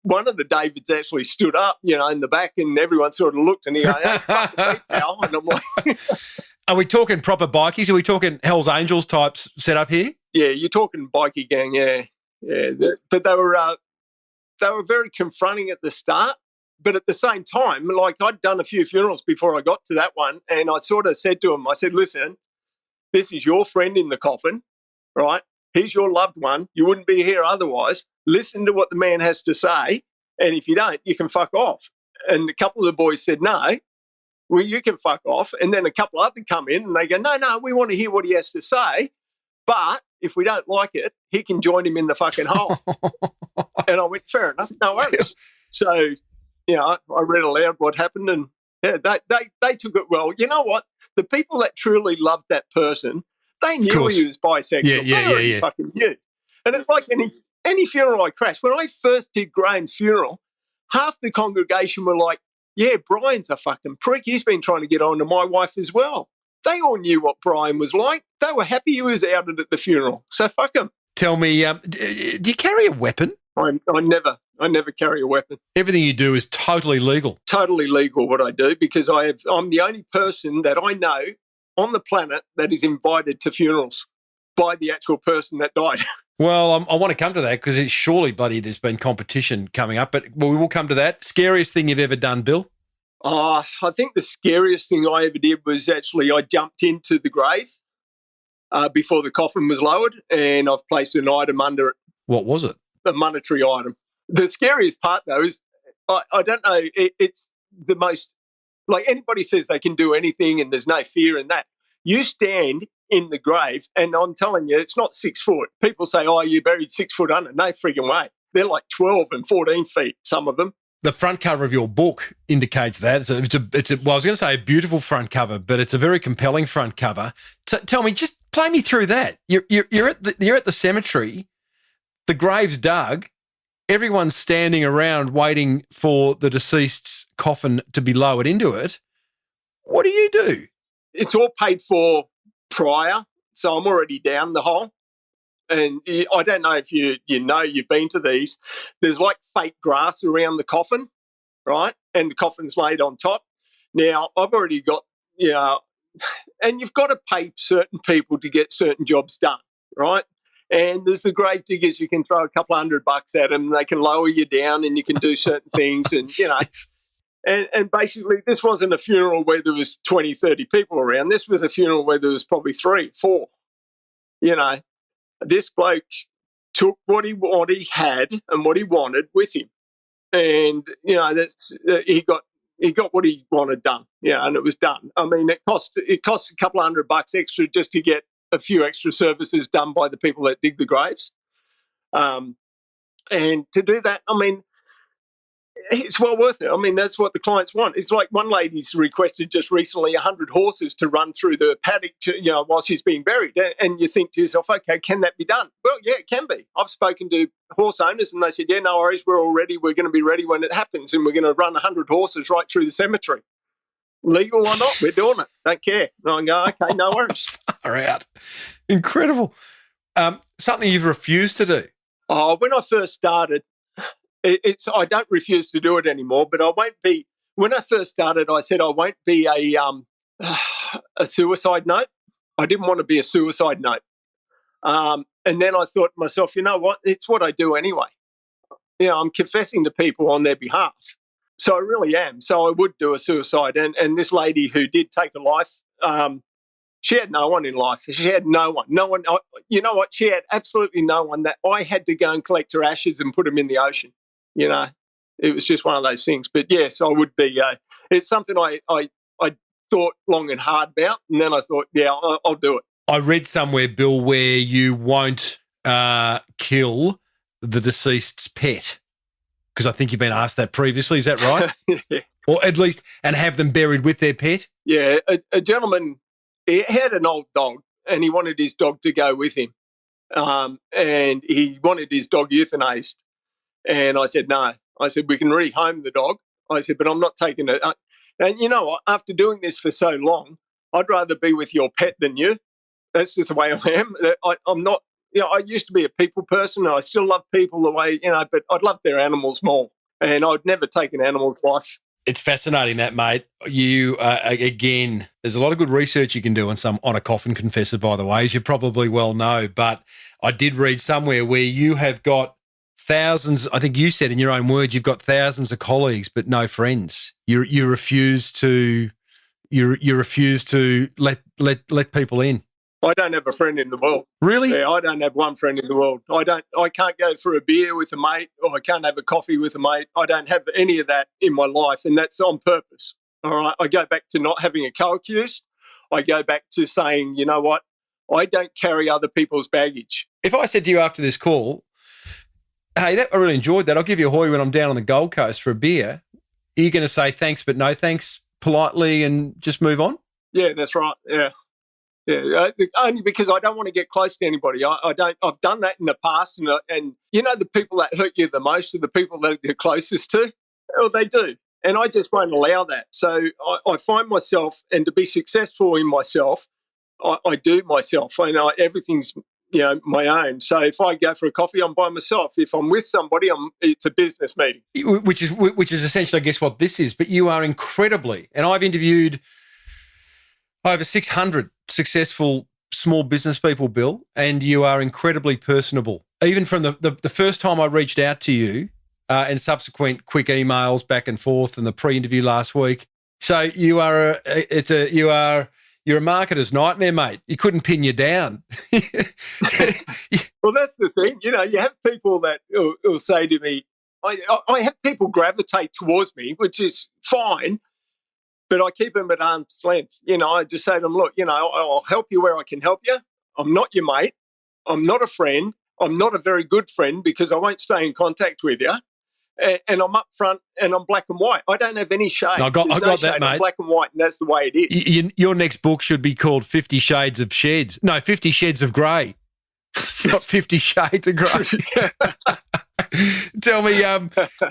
one of the Davids actually stood up, in the back, and everyone sort of looked, and he goes, "Hey, fucking me, pal." And I'm like, Are we talking proper bikies? Are we talking Hell's Angels types set up here? Yeah, you're talking bikie gang, yeah. But they were very confronting at the start. But at the same time, like, I'd done a few funerals before I got to that one, and I sort of said to him, I said, "Listen, this is your friend in the coffin, right? He's your loved one. You wouldn't be here otherwise. Listen to what the man has to say, and if you don't, you can fuck off." And a couple of the boys said, "No, well, you can fuck off." And then a couple of others come in, and they go, no, we want to hear what he has to say, but if we don't like it, he can join him in the fucking hole. And I went, "Fair enough, no worries." So, I read aloud what happened, and they took it well. You know what? The people that truly loved that person, they knew he was bisexual. Yeah. Fucking knew. And it's like any funeral I crashed. When I first did Graham's funeral, half the congregation were like, "Yeah, Brian's a fucking prick. He's been trying to get on to my wife as well." They all knew what Brian was like. They were happy he was outed at the funeral. So fuck him. Tell me, do you carry a weapon? I never carry a weapon. Everything you do is totally legal. Totally legal what I do, because I'm the only person that I know on the planet that is invited to funerals by the actual person that died. Well, I want to come to that because it's surely, buddy, there's been competition coming up, but we will come to that. Scariest thing you've ever done, Bill? I think the scariest thing I ever did was actually I jumped into the grave before the coffin was lowered, and I've placed an item under it. What was it? A monetary item. The scariest part, though, is I don't know, it's the most, like, anybody says they can do anything and there's no fear in that. You stand in the grave, and I'm telling you, it's not 6 foot. People say, "Oh, you buried 6 foot under." No frigging way. They're like 12 and 14 feet, some of them. The front cover of your book indicates that. Well, I was going to say a beautiful front cover, but it's a very compelling front cover. Tell me, just play me through that. You're at the cemetery, the grave's dug, everyone's standing around waiting for the deceased's coffin to be lowered into it. What do you do? It's all paid for prior, so I'm already down the hole. And I don't know if you've been to these. There's like fake grass around the coffin, right? And the coffin's laid on top. Now, I've already got, and you've got to pay certain people to get certain jobs done, right? And there's the grave diggers, you can throw a couple $100 at them, they can lower you down and you can do certain things, and, and basically this wasn't a funeral where there was 20, 30 people around. This was a funeral where there was probably 3, 4, This bloke took what he had and what he wanted with him, and that's he got what he wanted done, and it was done. I mean, it cost a couple $100 extra just to get a few extra services done by the people that dig the graves, and to do that, I mean, it's well worth it. I mean, that's what the clients want. It's like one lady's requested just recently 100 horses to run through the paddock, while she's being buried. And you think to yourself, okay, can that be done? Well, yeah, it can be. I've spoken to horse owners and they said, yeah, no worries, we're all ready. We're going to be ready when it happens, and we're going to run 100 horses right through the cemetery. Legal or not, we're doing it. Don't care. And I go, okay, no worries. Far out. Incredible. Something you've refused to do? Oh, when I first started, I don't refuse to do it anymore, but I won't be when I first started, I said I won't be a suicide note. I didn't want to be a suicide note. And then I thought to myself, you know what? It's what I do anyway. I'm confessing to people on their behalf. So I really am. So I would do a suicide. And this lady who did take a life, she had no one in life. She had no one. No one. You know what? She had absolutely no one. That I had to go and collect her ashes and put them in the ocean. It was just one of those things. But yes, I would be. It's something I thought long and hard about, and then I thought, yeah, I'll do it. I read somewhere, Bill, where you won't kill the deceased's pet, because I think you've been asked that previously. Is that right? Yeah. Or at least, and have them buried with their pet? Yeah, a gentleman, he had an old dog, and he wanted his dog to go with him, and he wanted his dog euthanized. And I said, no. I said, we can rehome the dog. I said, but I'm not taking it. And you know what? After doing this for so long, I'd rather be with your pet than you. That's just the way I am. I'm not, I used to be a people person, and I still love people the way, but I'd love their animals more. And I'd never take an animal's life. It's fascinating that, mate. You, again, there's a lot of good research you can do on a Coffin Confessor, by the way, as you probably well know. But I did read somewhere where you have got thousands, I think you said in your own words, you've got thousands of colleagues but no friends. You refuse to let people in. I don't have a friend in the world. Really? Yeah, I don't have one friend in the world. I can't go for a beer with a mate, or I can't have a coffee with a mate. I don't have any of that in my life, and that's on purpose. All right. I go back to not having a co-accused. I go back to saying, you know what? I don't carry other people's baggage. If I said to you after this call, hey, I really enjoyed that, I'll give you a hoy when I'm down on the Gold Coast for a beer, are you going to say thanks but no thanks politely and just move on? Yeah, that's right. Yeah. Yeah, only because I don't want to get close to anybody. I've done that in the past, and the people that hurt you the most are the people that you're closest to. Well, they do, and I just won't allow that. So I find myself, and to be successful in myself, I do myself, and everything's my own. So if I go for a coffee, I'm by myself. If I'm with somebody, it's a business meeting, which is essentially, I guess, what this is. But you are incredibly, and I've interviewed over 600 successful small business people, Bill, and you are incredibly personable. Even from the first time I reached out to you and subsequent quick emails back and forth and the pre-interview last week. So you are you're a marketer's nightmare, mate. You couldn't pin you down. Well, that's the thing. You have people that will say to me, I have people gravitate towards me, which is fine, but I keep them at arm's length. I just say to them, look, I'll help you where I can help you. I'm not your mate. I'm not a friend. I'm not a very good friend because I won't stay in contact with you. And I'm up front and I'm black and white. I don't have any shade. I got that, mate. I'm black and white, and that's the way it is. Your next book should be called 50 Shades of Sheds. No, 50 Shades of Grey. Not 50 Shades of Grey. Tell me,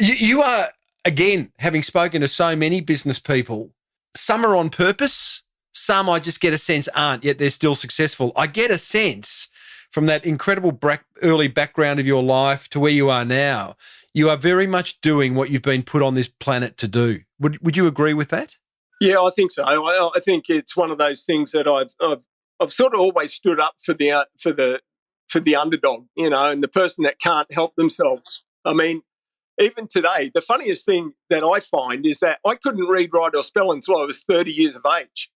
you are, again, having spoken to so many business people, some are on purpose, some I just get a sense aren't, yet they're still successful. I get a sense from that incredible early background of your life to where you are now, you are very much doing what you've been put on this planet to do. Would you agree with that? Yeah, I think so. I think it's one of those things that I've sort of always stood up for the underdog, and the person that can't help themselves. I mean, even today, the funniest thing that I find is that I couldn't read, write, or spell until I was 30 years of age.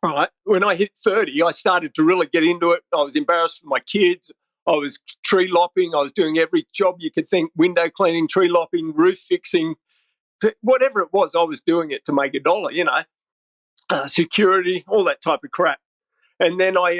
Right. When I hit 30, I started to really get into it. I was embarrassed for my kids. I was tree lopping. I was doing every job you could think, window cleaning, tree lopping, roof fixing, whatever it was, I was doing it to make a dollar, security, all that type of crap. And then I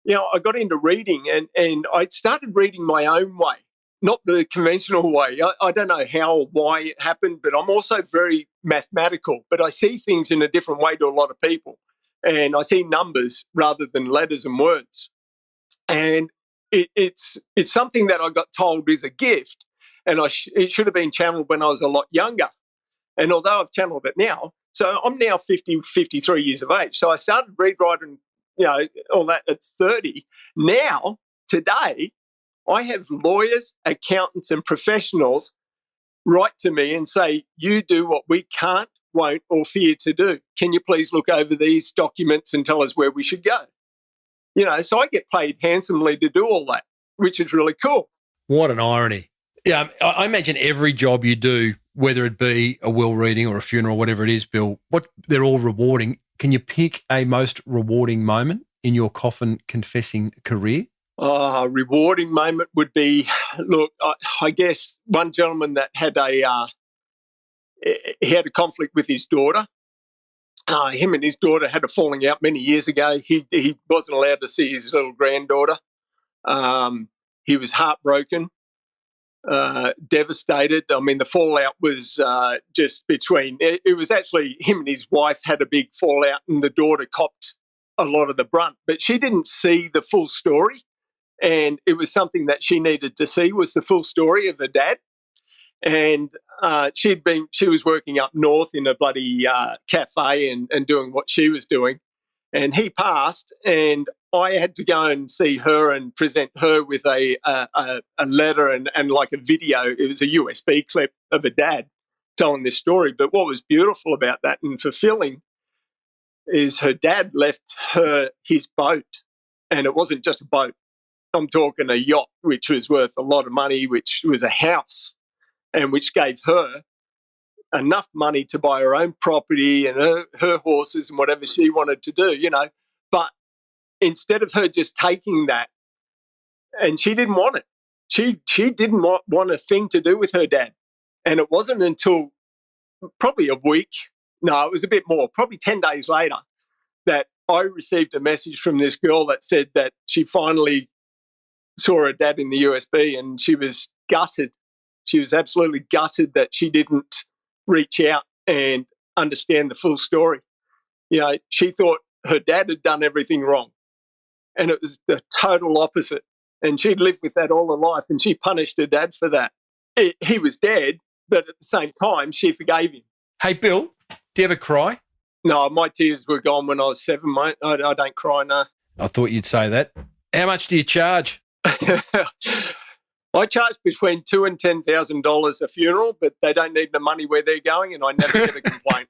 got into reading and I started reading my own way, not the conventional way. I don't know how or why it happened, but I'm also very mathematical, but I see things in a different way to a lot of people. And I see numbers rather than letters and words. And it's something that I got told is a gift, and it should have been channeled when I was a lot younger. And although I've channeled it now, so I'm now 53 years of age. So I started read, writing, all that at 30. Now, today, I have lawyers, accountants, and professionals write to me and say, you do what we can't, won't, or fear to do. Can you please look over these documents and tell us where we should go? So I get paid handsomely to do all that, which is really cool. What an irony. Yeah, I imagine every job you do, whether it be a will reading or a funeral, whatever it is, Bill, they're all rewarding. Can you pick a most rewarding moment in your coffin confessing career? Rewarding moment would be, look, I guess one gentleman that had he had a conflict with his daughter. Him and his daughter had a falling out many years ago. He wasn't allowed to see his little granddaughter. He was heartbroken, devastated. I mean, the fallout was just between, it was actually him and his wife had a big fallout, and the daughter copped a lot of the brunt, but she didn't see the full story. And it was something that she needed to see, was the full story of her dad. And she was working up north in a bloody cafe and doing what she was doing. And he passed, and I had to go and see her and present her with a letter and like a video. It was a USB clip of a dad telling this story. But what was beautiful about that and fulfilling is her dad left her his boat, and it wasn't just a boat. I'm talking a yacht, which was worth a lot of money, which was a house, and which gave her enough money to buy her own property and her horses and whatever she wanted to do, But instead of her just taking that, and she didn't want it. She didn't want a thing to do with her dad. And it wasn't until probably a week, no, it was a bit more, probably 10 days later, that I received a message from this girl that said that she finally saw her dad in the USB, and she was gutted. She was absolutely gutted that she didn't reach out and understand the full story. She thought her dad had done everything wrong, and it was the total opposite. And she'd lived with that all her life, and she punished her dad for that. He was dead, but at the same time, she forgave him. Hey, Bill, do you ever cry? No, my tears were gone when I was 7, mate. I don't cry, no. I thought you'd say that. How much do you charge? I charge between $2,000 and $10,000 a funeral, but they don't need the money where they're going, and I never get a complaint.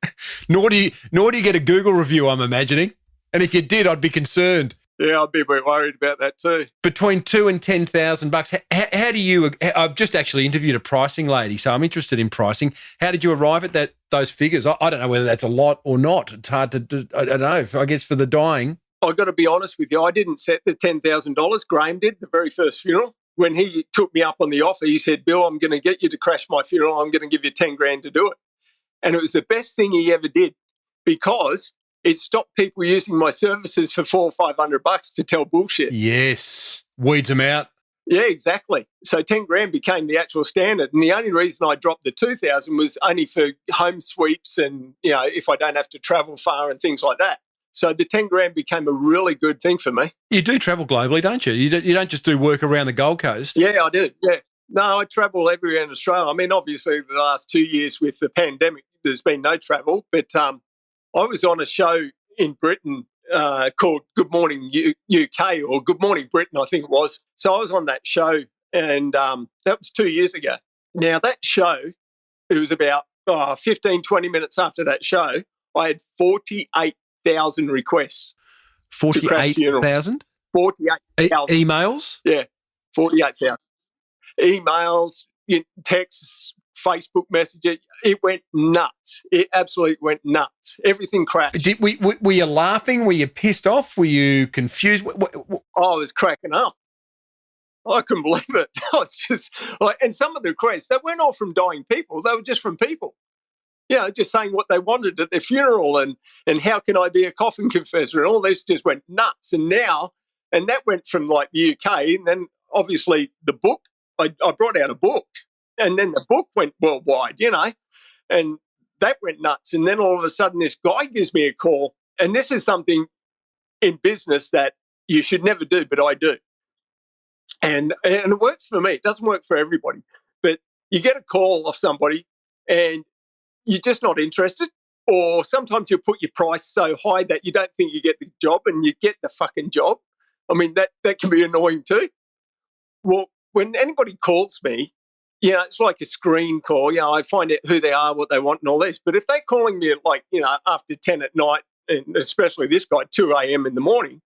Nor do you get a Google review, I'm imagining. And if you did, I'd be concerned. Yeah, I'd be a bit worried about that too. Between $2,000 and $10,000, how do you? I've just actually interviewed a pricing lady, so I'm interested in pricing. How did you arrive at those figures? I don't know whether that's a lot or not. It's hard to do. I don't know. I guess for the dying. I've got to be honest with you. I didn't set the $10,000. Graham did, the very first funeral. When he took me up on the offer, he said, Bill, I'm going to get you to crash my funeral. I'm going to give you 10 grand to do it. And it was the best thing he ever did, because it stopped people using my services for $400 or $500 to tell bullshit. Yes. Weeds them out. Yeah, exactly. So 10 grand became the actual standard. And the only reason I dropped the 2,000 was only for home sweeps and, if I don't have to travel far and things like that. So the 10 grand became a really good thing for me. You do travel globally, don't you? You don't just do work around the Gold Coast. Yeah, I do. Yeah. No, I travel everywhere in Australia. I mean, obviously, the last 2 years with the pandemic, there's been no travel. But I was on a show in Britain called Good Morning UK, or Good Morning Britain, I think it was. So I was on that show, and that was 2 years ago. Now, that show, it was about 15, 20 minutes after that show, I had 48,000 requests. 48,000? 48,000. Emails? Yeah, 48,000. Emails, texts, Facebook Messenger. It went nuts. It absolutely went nuts. Everything crashed. Were you laughing? Were you pissed off? Were you confused? I was cracking up. I couldn't believe it. I was just like, and some of the requests, they weren't all from dying people. They were just from people. Just saying what they wanted at their funeral and how can I be a coffin confessor, and all this just went nuts. And that went from like the UK, and then obviously the book, I brought out a book, and then the book went worldwide, and that went nuts. And then all of a sudden this guy gives me a call, and this is something in business that you should never do, but I do. And it works for me. It doesn't work for everybody, but you get a call off somebody and you're just not interested, or sometimes you put your price so high that you don't think you get the job, and you get the fucking job. I mean, that can be annoying too. Well, when anybody calls me it's like a screen call. I find out who they are, what they want and all this. But if they're calling me at after 10 at night, and especially this guy, 2 a.m. in the morning,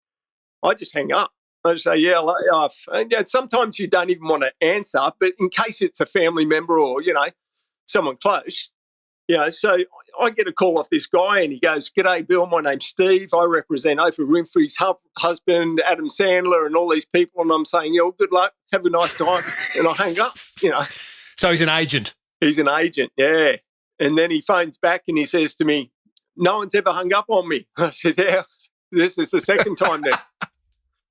I just hang up. I just say, sometimes you don't even want to answer, but in case it's a family member or, someone close, so I get a call off this guy and he goes, "G'day, Bill, my name's Steve. I represent Oprah Winfrey's husband, Adam Sandler, and all these people." And I'm saying, good luck, have a nice time. And I hang up, So he's an agent. He's an agent, yeah. And then he phones back and he says to me, "No one's ever hung up on me." I said, "Yeah, this is the second time then."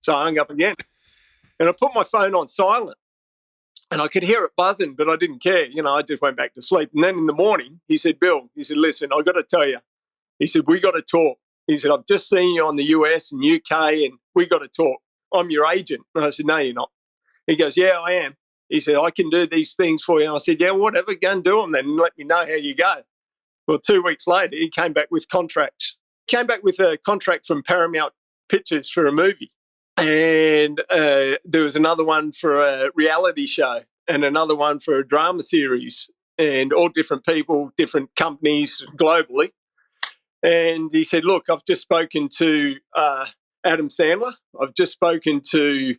So I hung up again. And I put my phone on silent. And I could hear it buzzing, but I didn't care. I just went back to sleep. And then in the morning, he said, "Bill," he said, "listen, I got to tell you." He said, "We got to talk." He said, "I've just seen you on the US and UK and we got to talk. I'm your agent." And I said, "No, you're not." He goes, "Yeah, I am." He said, "I can do these things for you." And I said, "Yeah, whatever, go and do them then and let me know how you go." Well, 2 weeks later, he came back with contracts. Came back with a contract from Paramount Pictures for a movie. And there was another one for a reality show and another one for a drama series, and all different people, different companies globally. And he said, "Look, I've just spoken to Adam Sandler. I've just spoken to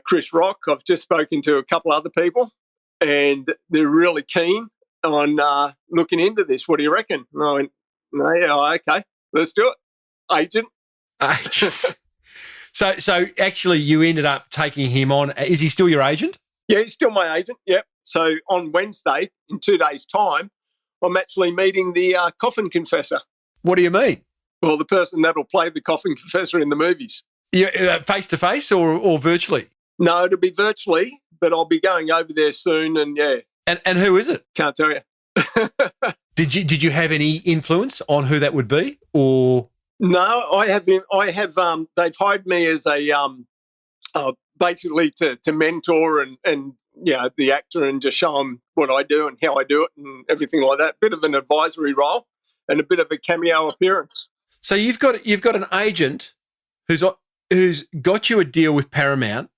Chris Rock. I've just spoken to a couple other people, and they're really keen on looking into this. What do you reckon?" And I went, "No, yeah, okay, let's do it." Agent. So actually you ended up taking him on. Is he still your agent? Yeah, he's still my agent, yep. So on Wednesday, in 2 days' time, I'm actually meeting the Coffin Confessor. What do you mean? Well, the person that'll play the Coffin Confessor in the movies. Face-to-face or virtually? No, it'll be virtually, but I'll be going over there soon and, yeah. And who is it? Can't tell you. Did you have any influence on who that would be, or...? No, I have. They've hired me as a basically to mentor and the actor and just show them what I do and how I do it and everything like that. Bit of an advisory role and a bit of a cameo appearance. So you've got an agent who's got you a deal with Paramount,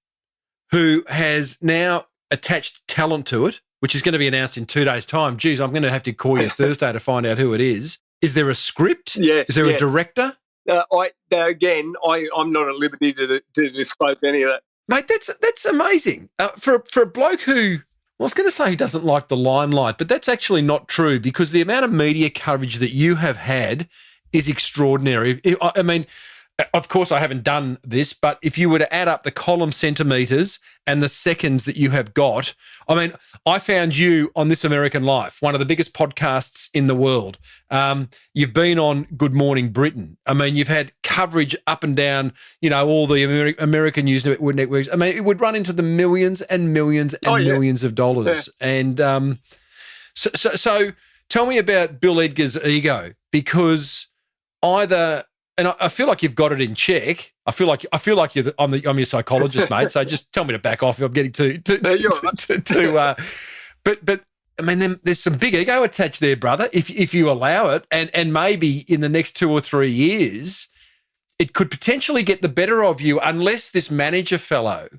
who has now attached talent to it, which is going to be announced in 2 days' time. Geez, I'm going to have to call you Thursday to find out who it is. Is there a script? Yes. Is there a director? I'm not at liberty to disclose any of that. Mate, that's amazing. For a bloke who, I was going to say he doesn't like the limelight, but that's actually not true, because the amount of media coverage that you have had is extraordinary. I mean, of course, I haven't done this, but if you were to add up the column centimetres and the seconds that you have got, I mean, I found you on This American Life, one of the biggest podcasts in the world. You've been on Good Morning Britain. I mean, you've had coverage up and down, all the American news networks. I mean, it would run into the millions and millions and millions of dollars. Yeah. And so tell me about Bill Edgar's ego, because and I feel like you've got it in check. I feel like I'm your psychologist, mate. So just tell me to back off if I'm getting But I mean, there's some big ego attached there, brother. If you allow it, and maybe in the next 2 or 3 years, it could potentially get the better of you, unless this manager fellow,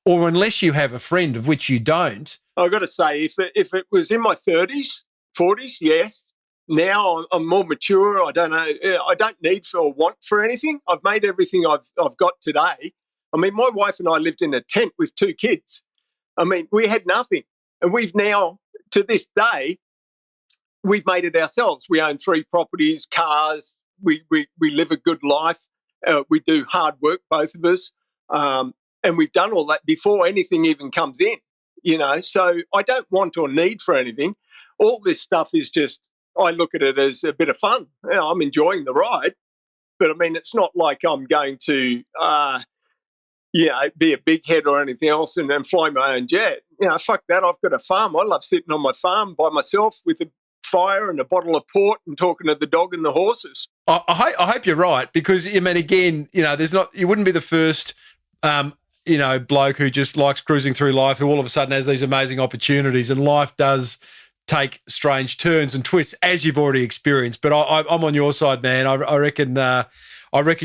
or unless you have a friend, of which you don't. I've got to say, if it was in my 30s, 40s, yes. Now I'm more mature. I don't know. I don't need or want for anything. I've made everything I've got today. I mean, my wife and I lived in a tent with 2 kids. I mean, we had nothing. And we've now, to this day, we've made it ourselves. We own 3 properties, cars. We live a good life. We do hard work, both of us. And we've done all that before anything even comes in, So I don't want or need for anything. All this stuff is just, I look at it as a bit of fun. I'm enjoying the ride, but I mean, it's not like I'm going to, be a big head or anything else and fly my own jet. Fuck that. I've got a farm. I love sitting on my farm by myself with a fire and a bottle of port and talking to the dog and the horses. I hope you're right, because I mean, again, you wouldn't be the first, bloke who just likes cruising through life, who all of a sudden has these amazing opportunities, and life does take strange turns and twists, as you've already experienced. But I'm on your side, man. I reckon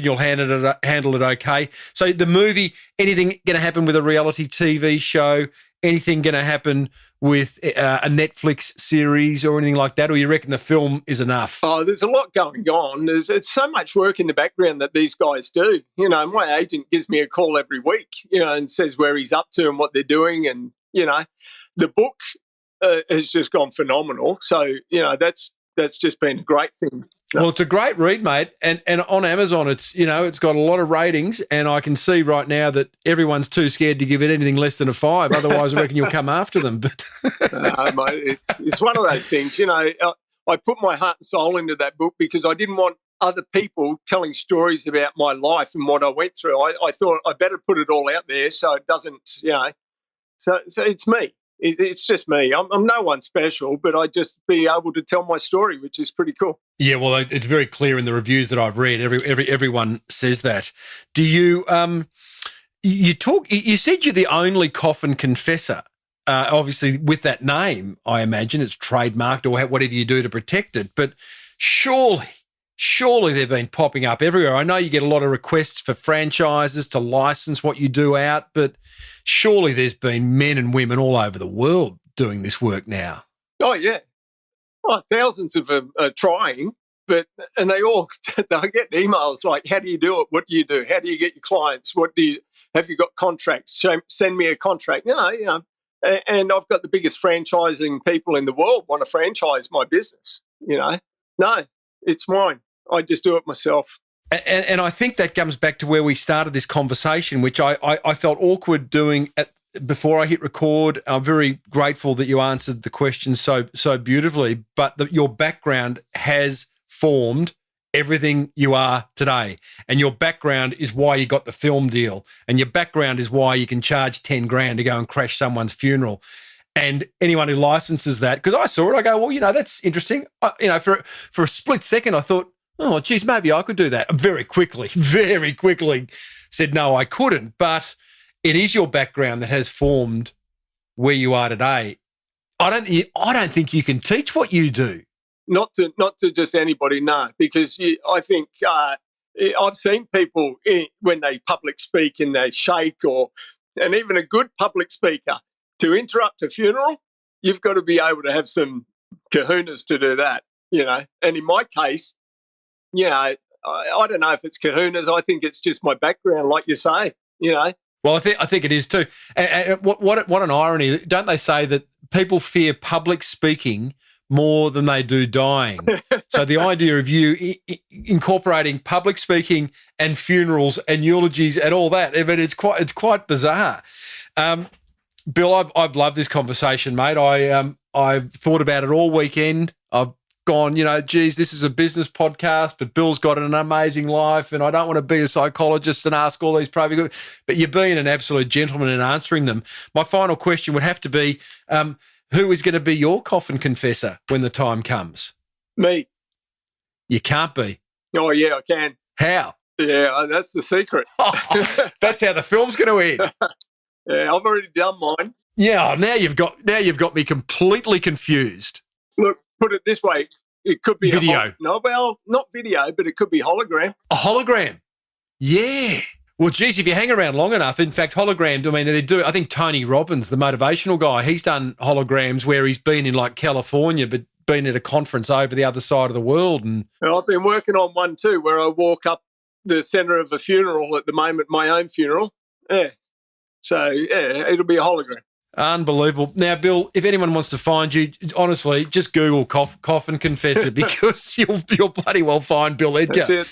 you'll handle it okay. So the movie, anything going to happen with a reality TV show? Anything going to happen with a Netflix series or anything like that, or you reckon the film is enough? Oh, there's a lot going on. It's so much work in the background that these guys do. You know, my agent gives me a call every week, you know, and says where he's up to and what they're doing. And, you know, the book has just gone phenomenal. So, you know, that's just been a great thing. Well, it's a great read, mate, and on Amazon, it's got a lot of ratings, and I can see right now that everyone's too scared to give it anything less than a 5. Otherwise, I reckon you'll come after them. But mate, it's one of those things. You know, I put my heart and soul into that book because I didn't want other people telling stories about my life and what I went through. I thought I better put it all out there so it doesn't, you know. So it's me. It's just me. I'm no one special, but I just be able to tell my story, which is pretty cool. Yeah, well, it's very clear in the reviews that I've read. Everyone says that. Do you you talk? You said you're the only Coffin Confessor. Obviously, with that name, I imagine it's trademarked or whatever you do to protect it. But surely they've been popping up everywhere. I know you get a lot of requests for franchises to license what you do out, but surely there's been men and women all over the world doing this work now. Oh, yeah. Well, thousands of them are trying, and they get emails like, how do you do it? What do you do? How do you get your clients? Have you got contracts? Send me a contract. You know, and I've got the biggest franchising people in the world want to franchise my business, you know. No, it's mine. I just do it myself. And I think that comes back to where we started this conversation, which I felt awkward doing before I hit record. I'm very grateful that you answered the question so beautifully, but your background has formed everything you are today. And your background is why you got the film deal. And your background is why you can charge 10 grand to go and crash someone's funeral. And anyone who licenses that, because I saw it, I go, well, you know, that's interesting. For a split second, I thought, oh, geez, maybe I could do that. Very quickly said, no, I couldn't. But it is your background that has formed where you are today. I don't think you can teach what you do. Not to just anybody, no, because I think I've seen people when they public speak and they shake, and even a good public speaker, to interrupt a funeral, you've got to be able to have some kahunas to do that, you know. And in my case, you know, I don't know if it's kahunas. I think it's just my background, like you say, you know. Well, I think it is too. And what an irony. Don't they say that people fear public speaking more than they do dying? So the idea of you incorporating public speaking and funerals and eulogies and all that, I mean, it's quite bizarre. Bill, I've loved this conversation, mate. I've thought about it all weekend. I've gone, you know, geez, this is a business podcast, but Bill's got an amazing life, and I don't want to be a psychologist and ask all these probing, but you're being an absolute gentleman in answering them. My final question would have to be, who is going to be your Coffin Confessor when the time comes? Me. You can't be. Oh, yeah, I can. How? Yeah, that's the secret. That's how the film's going to end. Yeah, I've already done mine. Yeah, now you've got me completely confused. Look, put it this way. It could be video. Not video, but it could be hologram. A hologram. Yeah. Well, geez, if you hang around long enough, in fact, hologram, I mean, they do. I think Tony Robbins, the motivational guy, he's done holograms where he's been in like California, but been at a conference over the other side of the world. And I've been working on one too, where I walk up the centre of a funeral at the moment, my own funeral. Yeah. So, yeah, it'll be a hologram. Unbelievable. Now, Bill, if anyone wants to find you, honestly, just Google Coffin Confessor because you'll bloody well find Bill Edgar. That's it.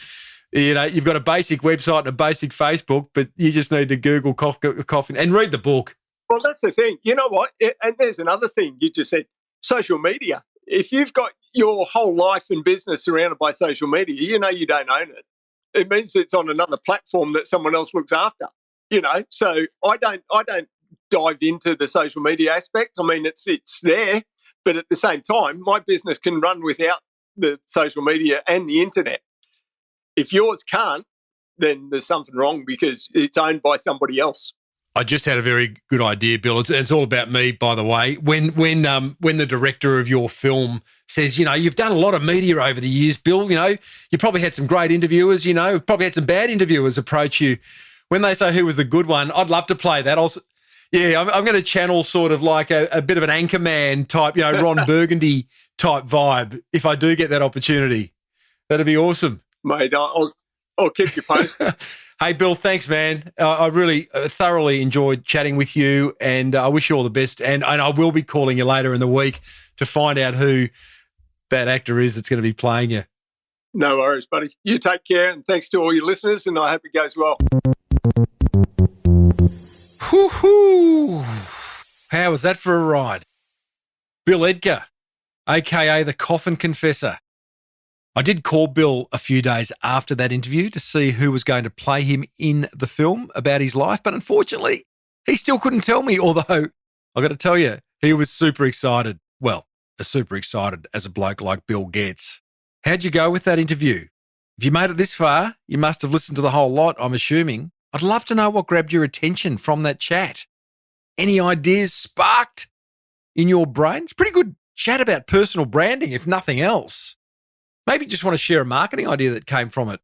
You know, you've got a basic website and a basic Facebook, but you just need to Google Coffin and read the book. Well, that's the thing. You know what? And there's another thing you just said, social media. If you've got your whole life and business surrounded by social media, you know you don't own it. It means it's on another platform that someone else looks after. You know, so I don't dive into the social media aspect. I mean, it's there, but at the same time, my business can run without the social media and the internet. If yours can't, then there's something wrong because it's owned by somebody else. I just had a very good idea, Bill. It's all about me, by the way. When the director of your film says, you know, you've done a lot of media over the years, Bill, you know, you probably had some great interviewers, you know, probably had some bad interviewers approach you. When they say who was the good one, I'd love to play that. Yeah, I'm going to channel sort of like a bit of an Anchorman type, Ron Burgundy type vibe if I do get that opportunity. That'd be awesome. Mate, I'll keep you posted. Hey, Bill, thanks, man. I really thoroughly enjoyed chatting with you, and I wish you all the best. And I will be calling you later in the week to find out who that actor is that's going to be playing you. No worries, buddy. You take care, and thanks to all your listeners, and I hope it goes well. Whoo-hoo. How was that for a ride? Bill Edgar, a.k.a. the Coffin Confessor. I did call Bill a few days after that interview to see who was going to play him in the film about his life, but unfortunately, he still couldn't tell me, although I got to tell you, he was super excited. Well, as super excited as a bloke like Bill gets. How'd you go with that interview? If you made it this far, you must have listened to the whole lot, I'm assuming. I'd love to know what grabbed your attention from that chat. Any ideas sparked in your brain? It's pretty good chat about personal branding, if nothing else. Maybe you just want to share a marketing idea that came from it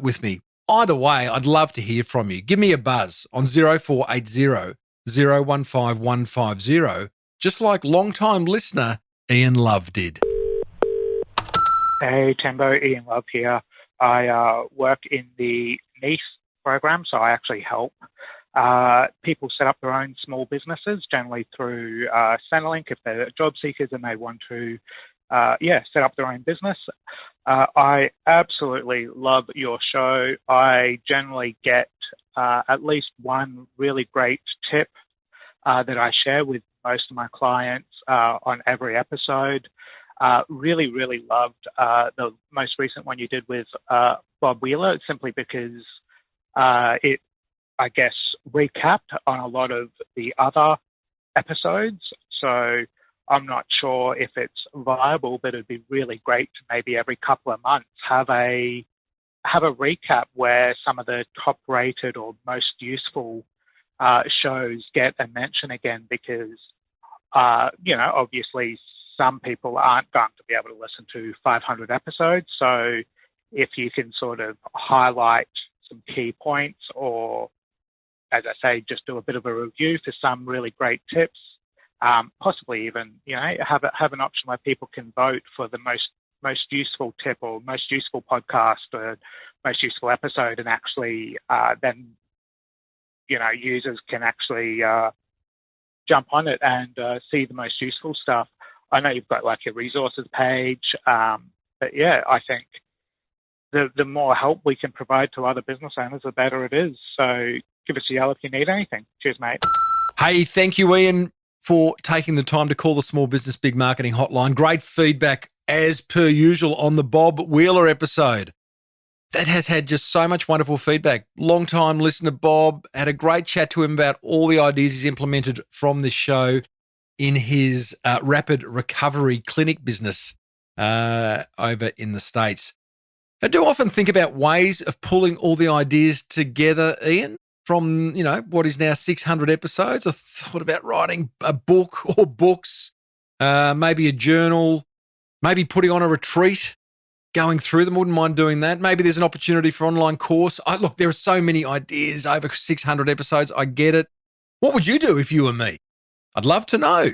with me. Either way, I'd love to hear from you. Give me a buzz on 0480 015 150, just like long-time listener Ian Love did. Hey, Tembo, Ian Love here. I work in the NICE program, so I actually help people set up their own small businesses, generally through Centrelink if they're job seekers and they want to set up their own business. I absolutely love your show. I generally get at least one really great tip that I share with most of my clients on every episode. Really, really loved the most recent one you did with Bob Wheeler, simply because it, I guess, recapped on a lot of the other episodes. So I'm not sure if it's viable, but it'd be really great to maybe every couple of months have a recap where some of the top-rated or most useful shows get a mention again, because obviously some people aren't going to be able to listen to 500 episodes. So if you can sort of highlight some key points, or, as I say, just do a bit of a review for some really great tips, possibly even, have an option where people can vote for the most useful tip or most useful podcast or most useful episode, and actually then, users can actually jump on it and see the most useful stuff. I know you've got like a resources page, but yeah, I think the more help we can provide to other business owners, the better it is. So give us a yell if you need anything. Cheers, mate. Hey, thank you, Ian, for taking the time to call the Small Business Big Marketing Hotline. Great feedback, as per usual, on the Bob Wheeler episode. That has had just so much wonderful feedback. Long-time listener Bob, had a great chat to him about all the ideas he's implemented from this show in his rapid recovery clinic business over in the States. I do often think about ways of pulling all the ideas together, Ian, from, what is now 600 episodes. I thought about writing a book or books, maybe a journal, maybe putting on a retreat, going through them. Wouldn't mind doing that. Maybe there's an opportunity for online course. Look, there are so many ideas over 600 episodes. I get it. What would you do if you were me? I'd love to know.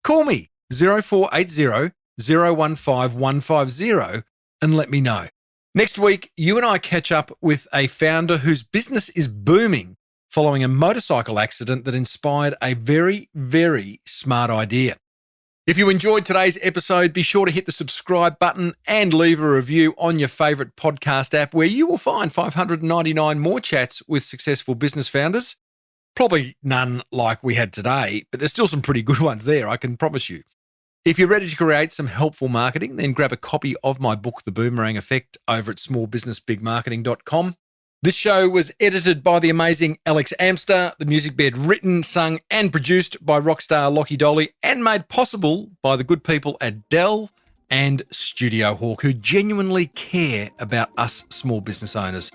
Call me 0480 015 150 and let me know. Next week, you and I catch up with a founder whose business is booming following a motorcycle accident that inspired a very, very smart idea. If you enjoyed today's episode, be sure to hit the subscribe button and leave a review on your favourite podcast app, where you will find 599 more chats with successful business founders. Probably none like we had today, but there's still some pretty good ones there, I can promise you. If you're ready to create some helpful marketing, then grab a copy of my book, The Boomerang Effect, over at smallbusinessbigmarketing.com. This show was edited by the amazing Alex Amster, the music bed written, sung and produced by rockstar Lockie Dolly, and made possible by the good people at Dell and Studio Hawk, who genuinely care about us small business owners.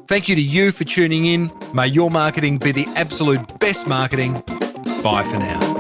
Thank you to you for tuning in. May your marketing be the absolute best marketing. Bye for now.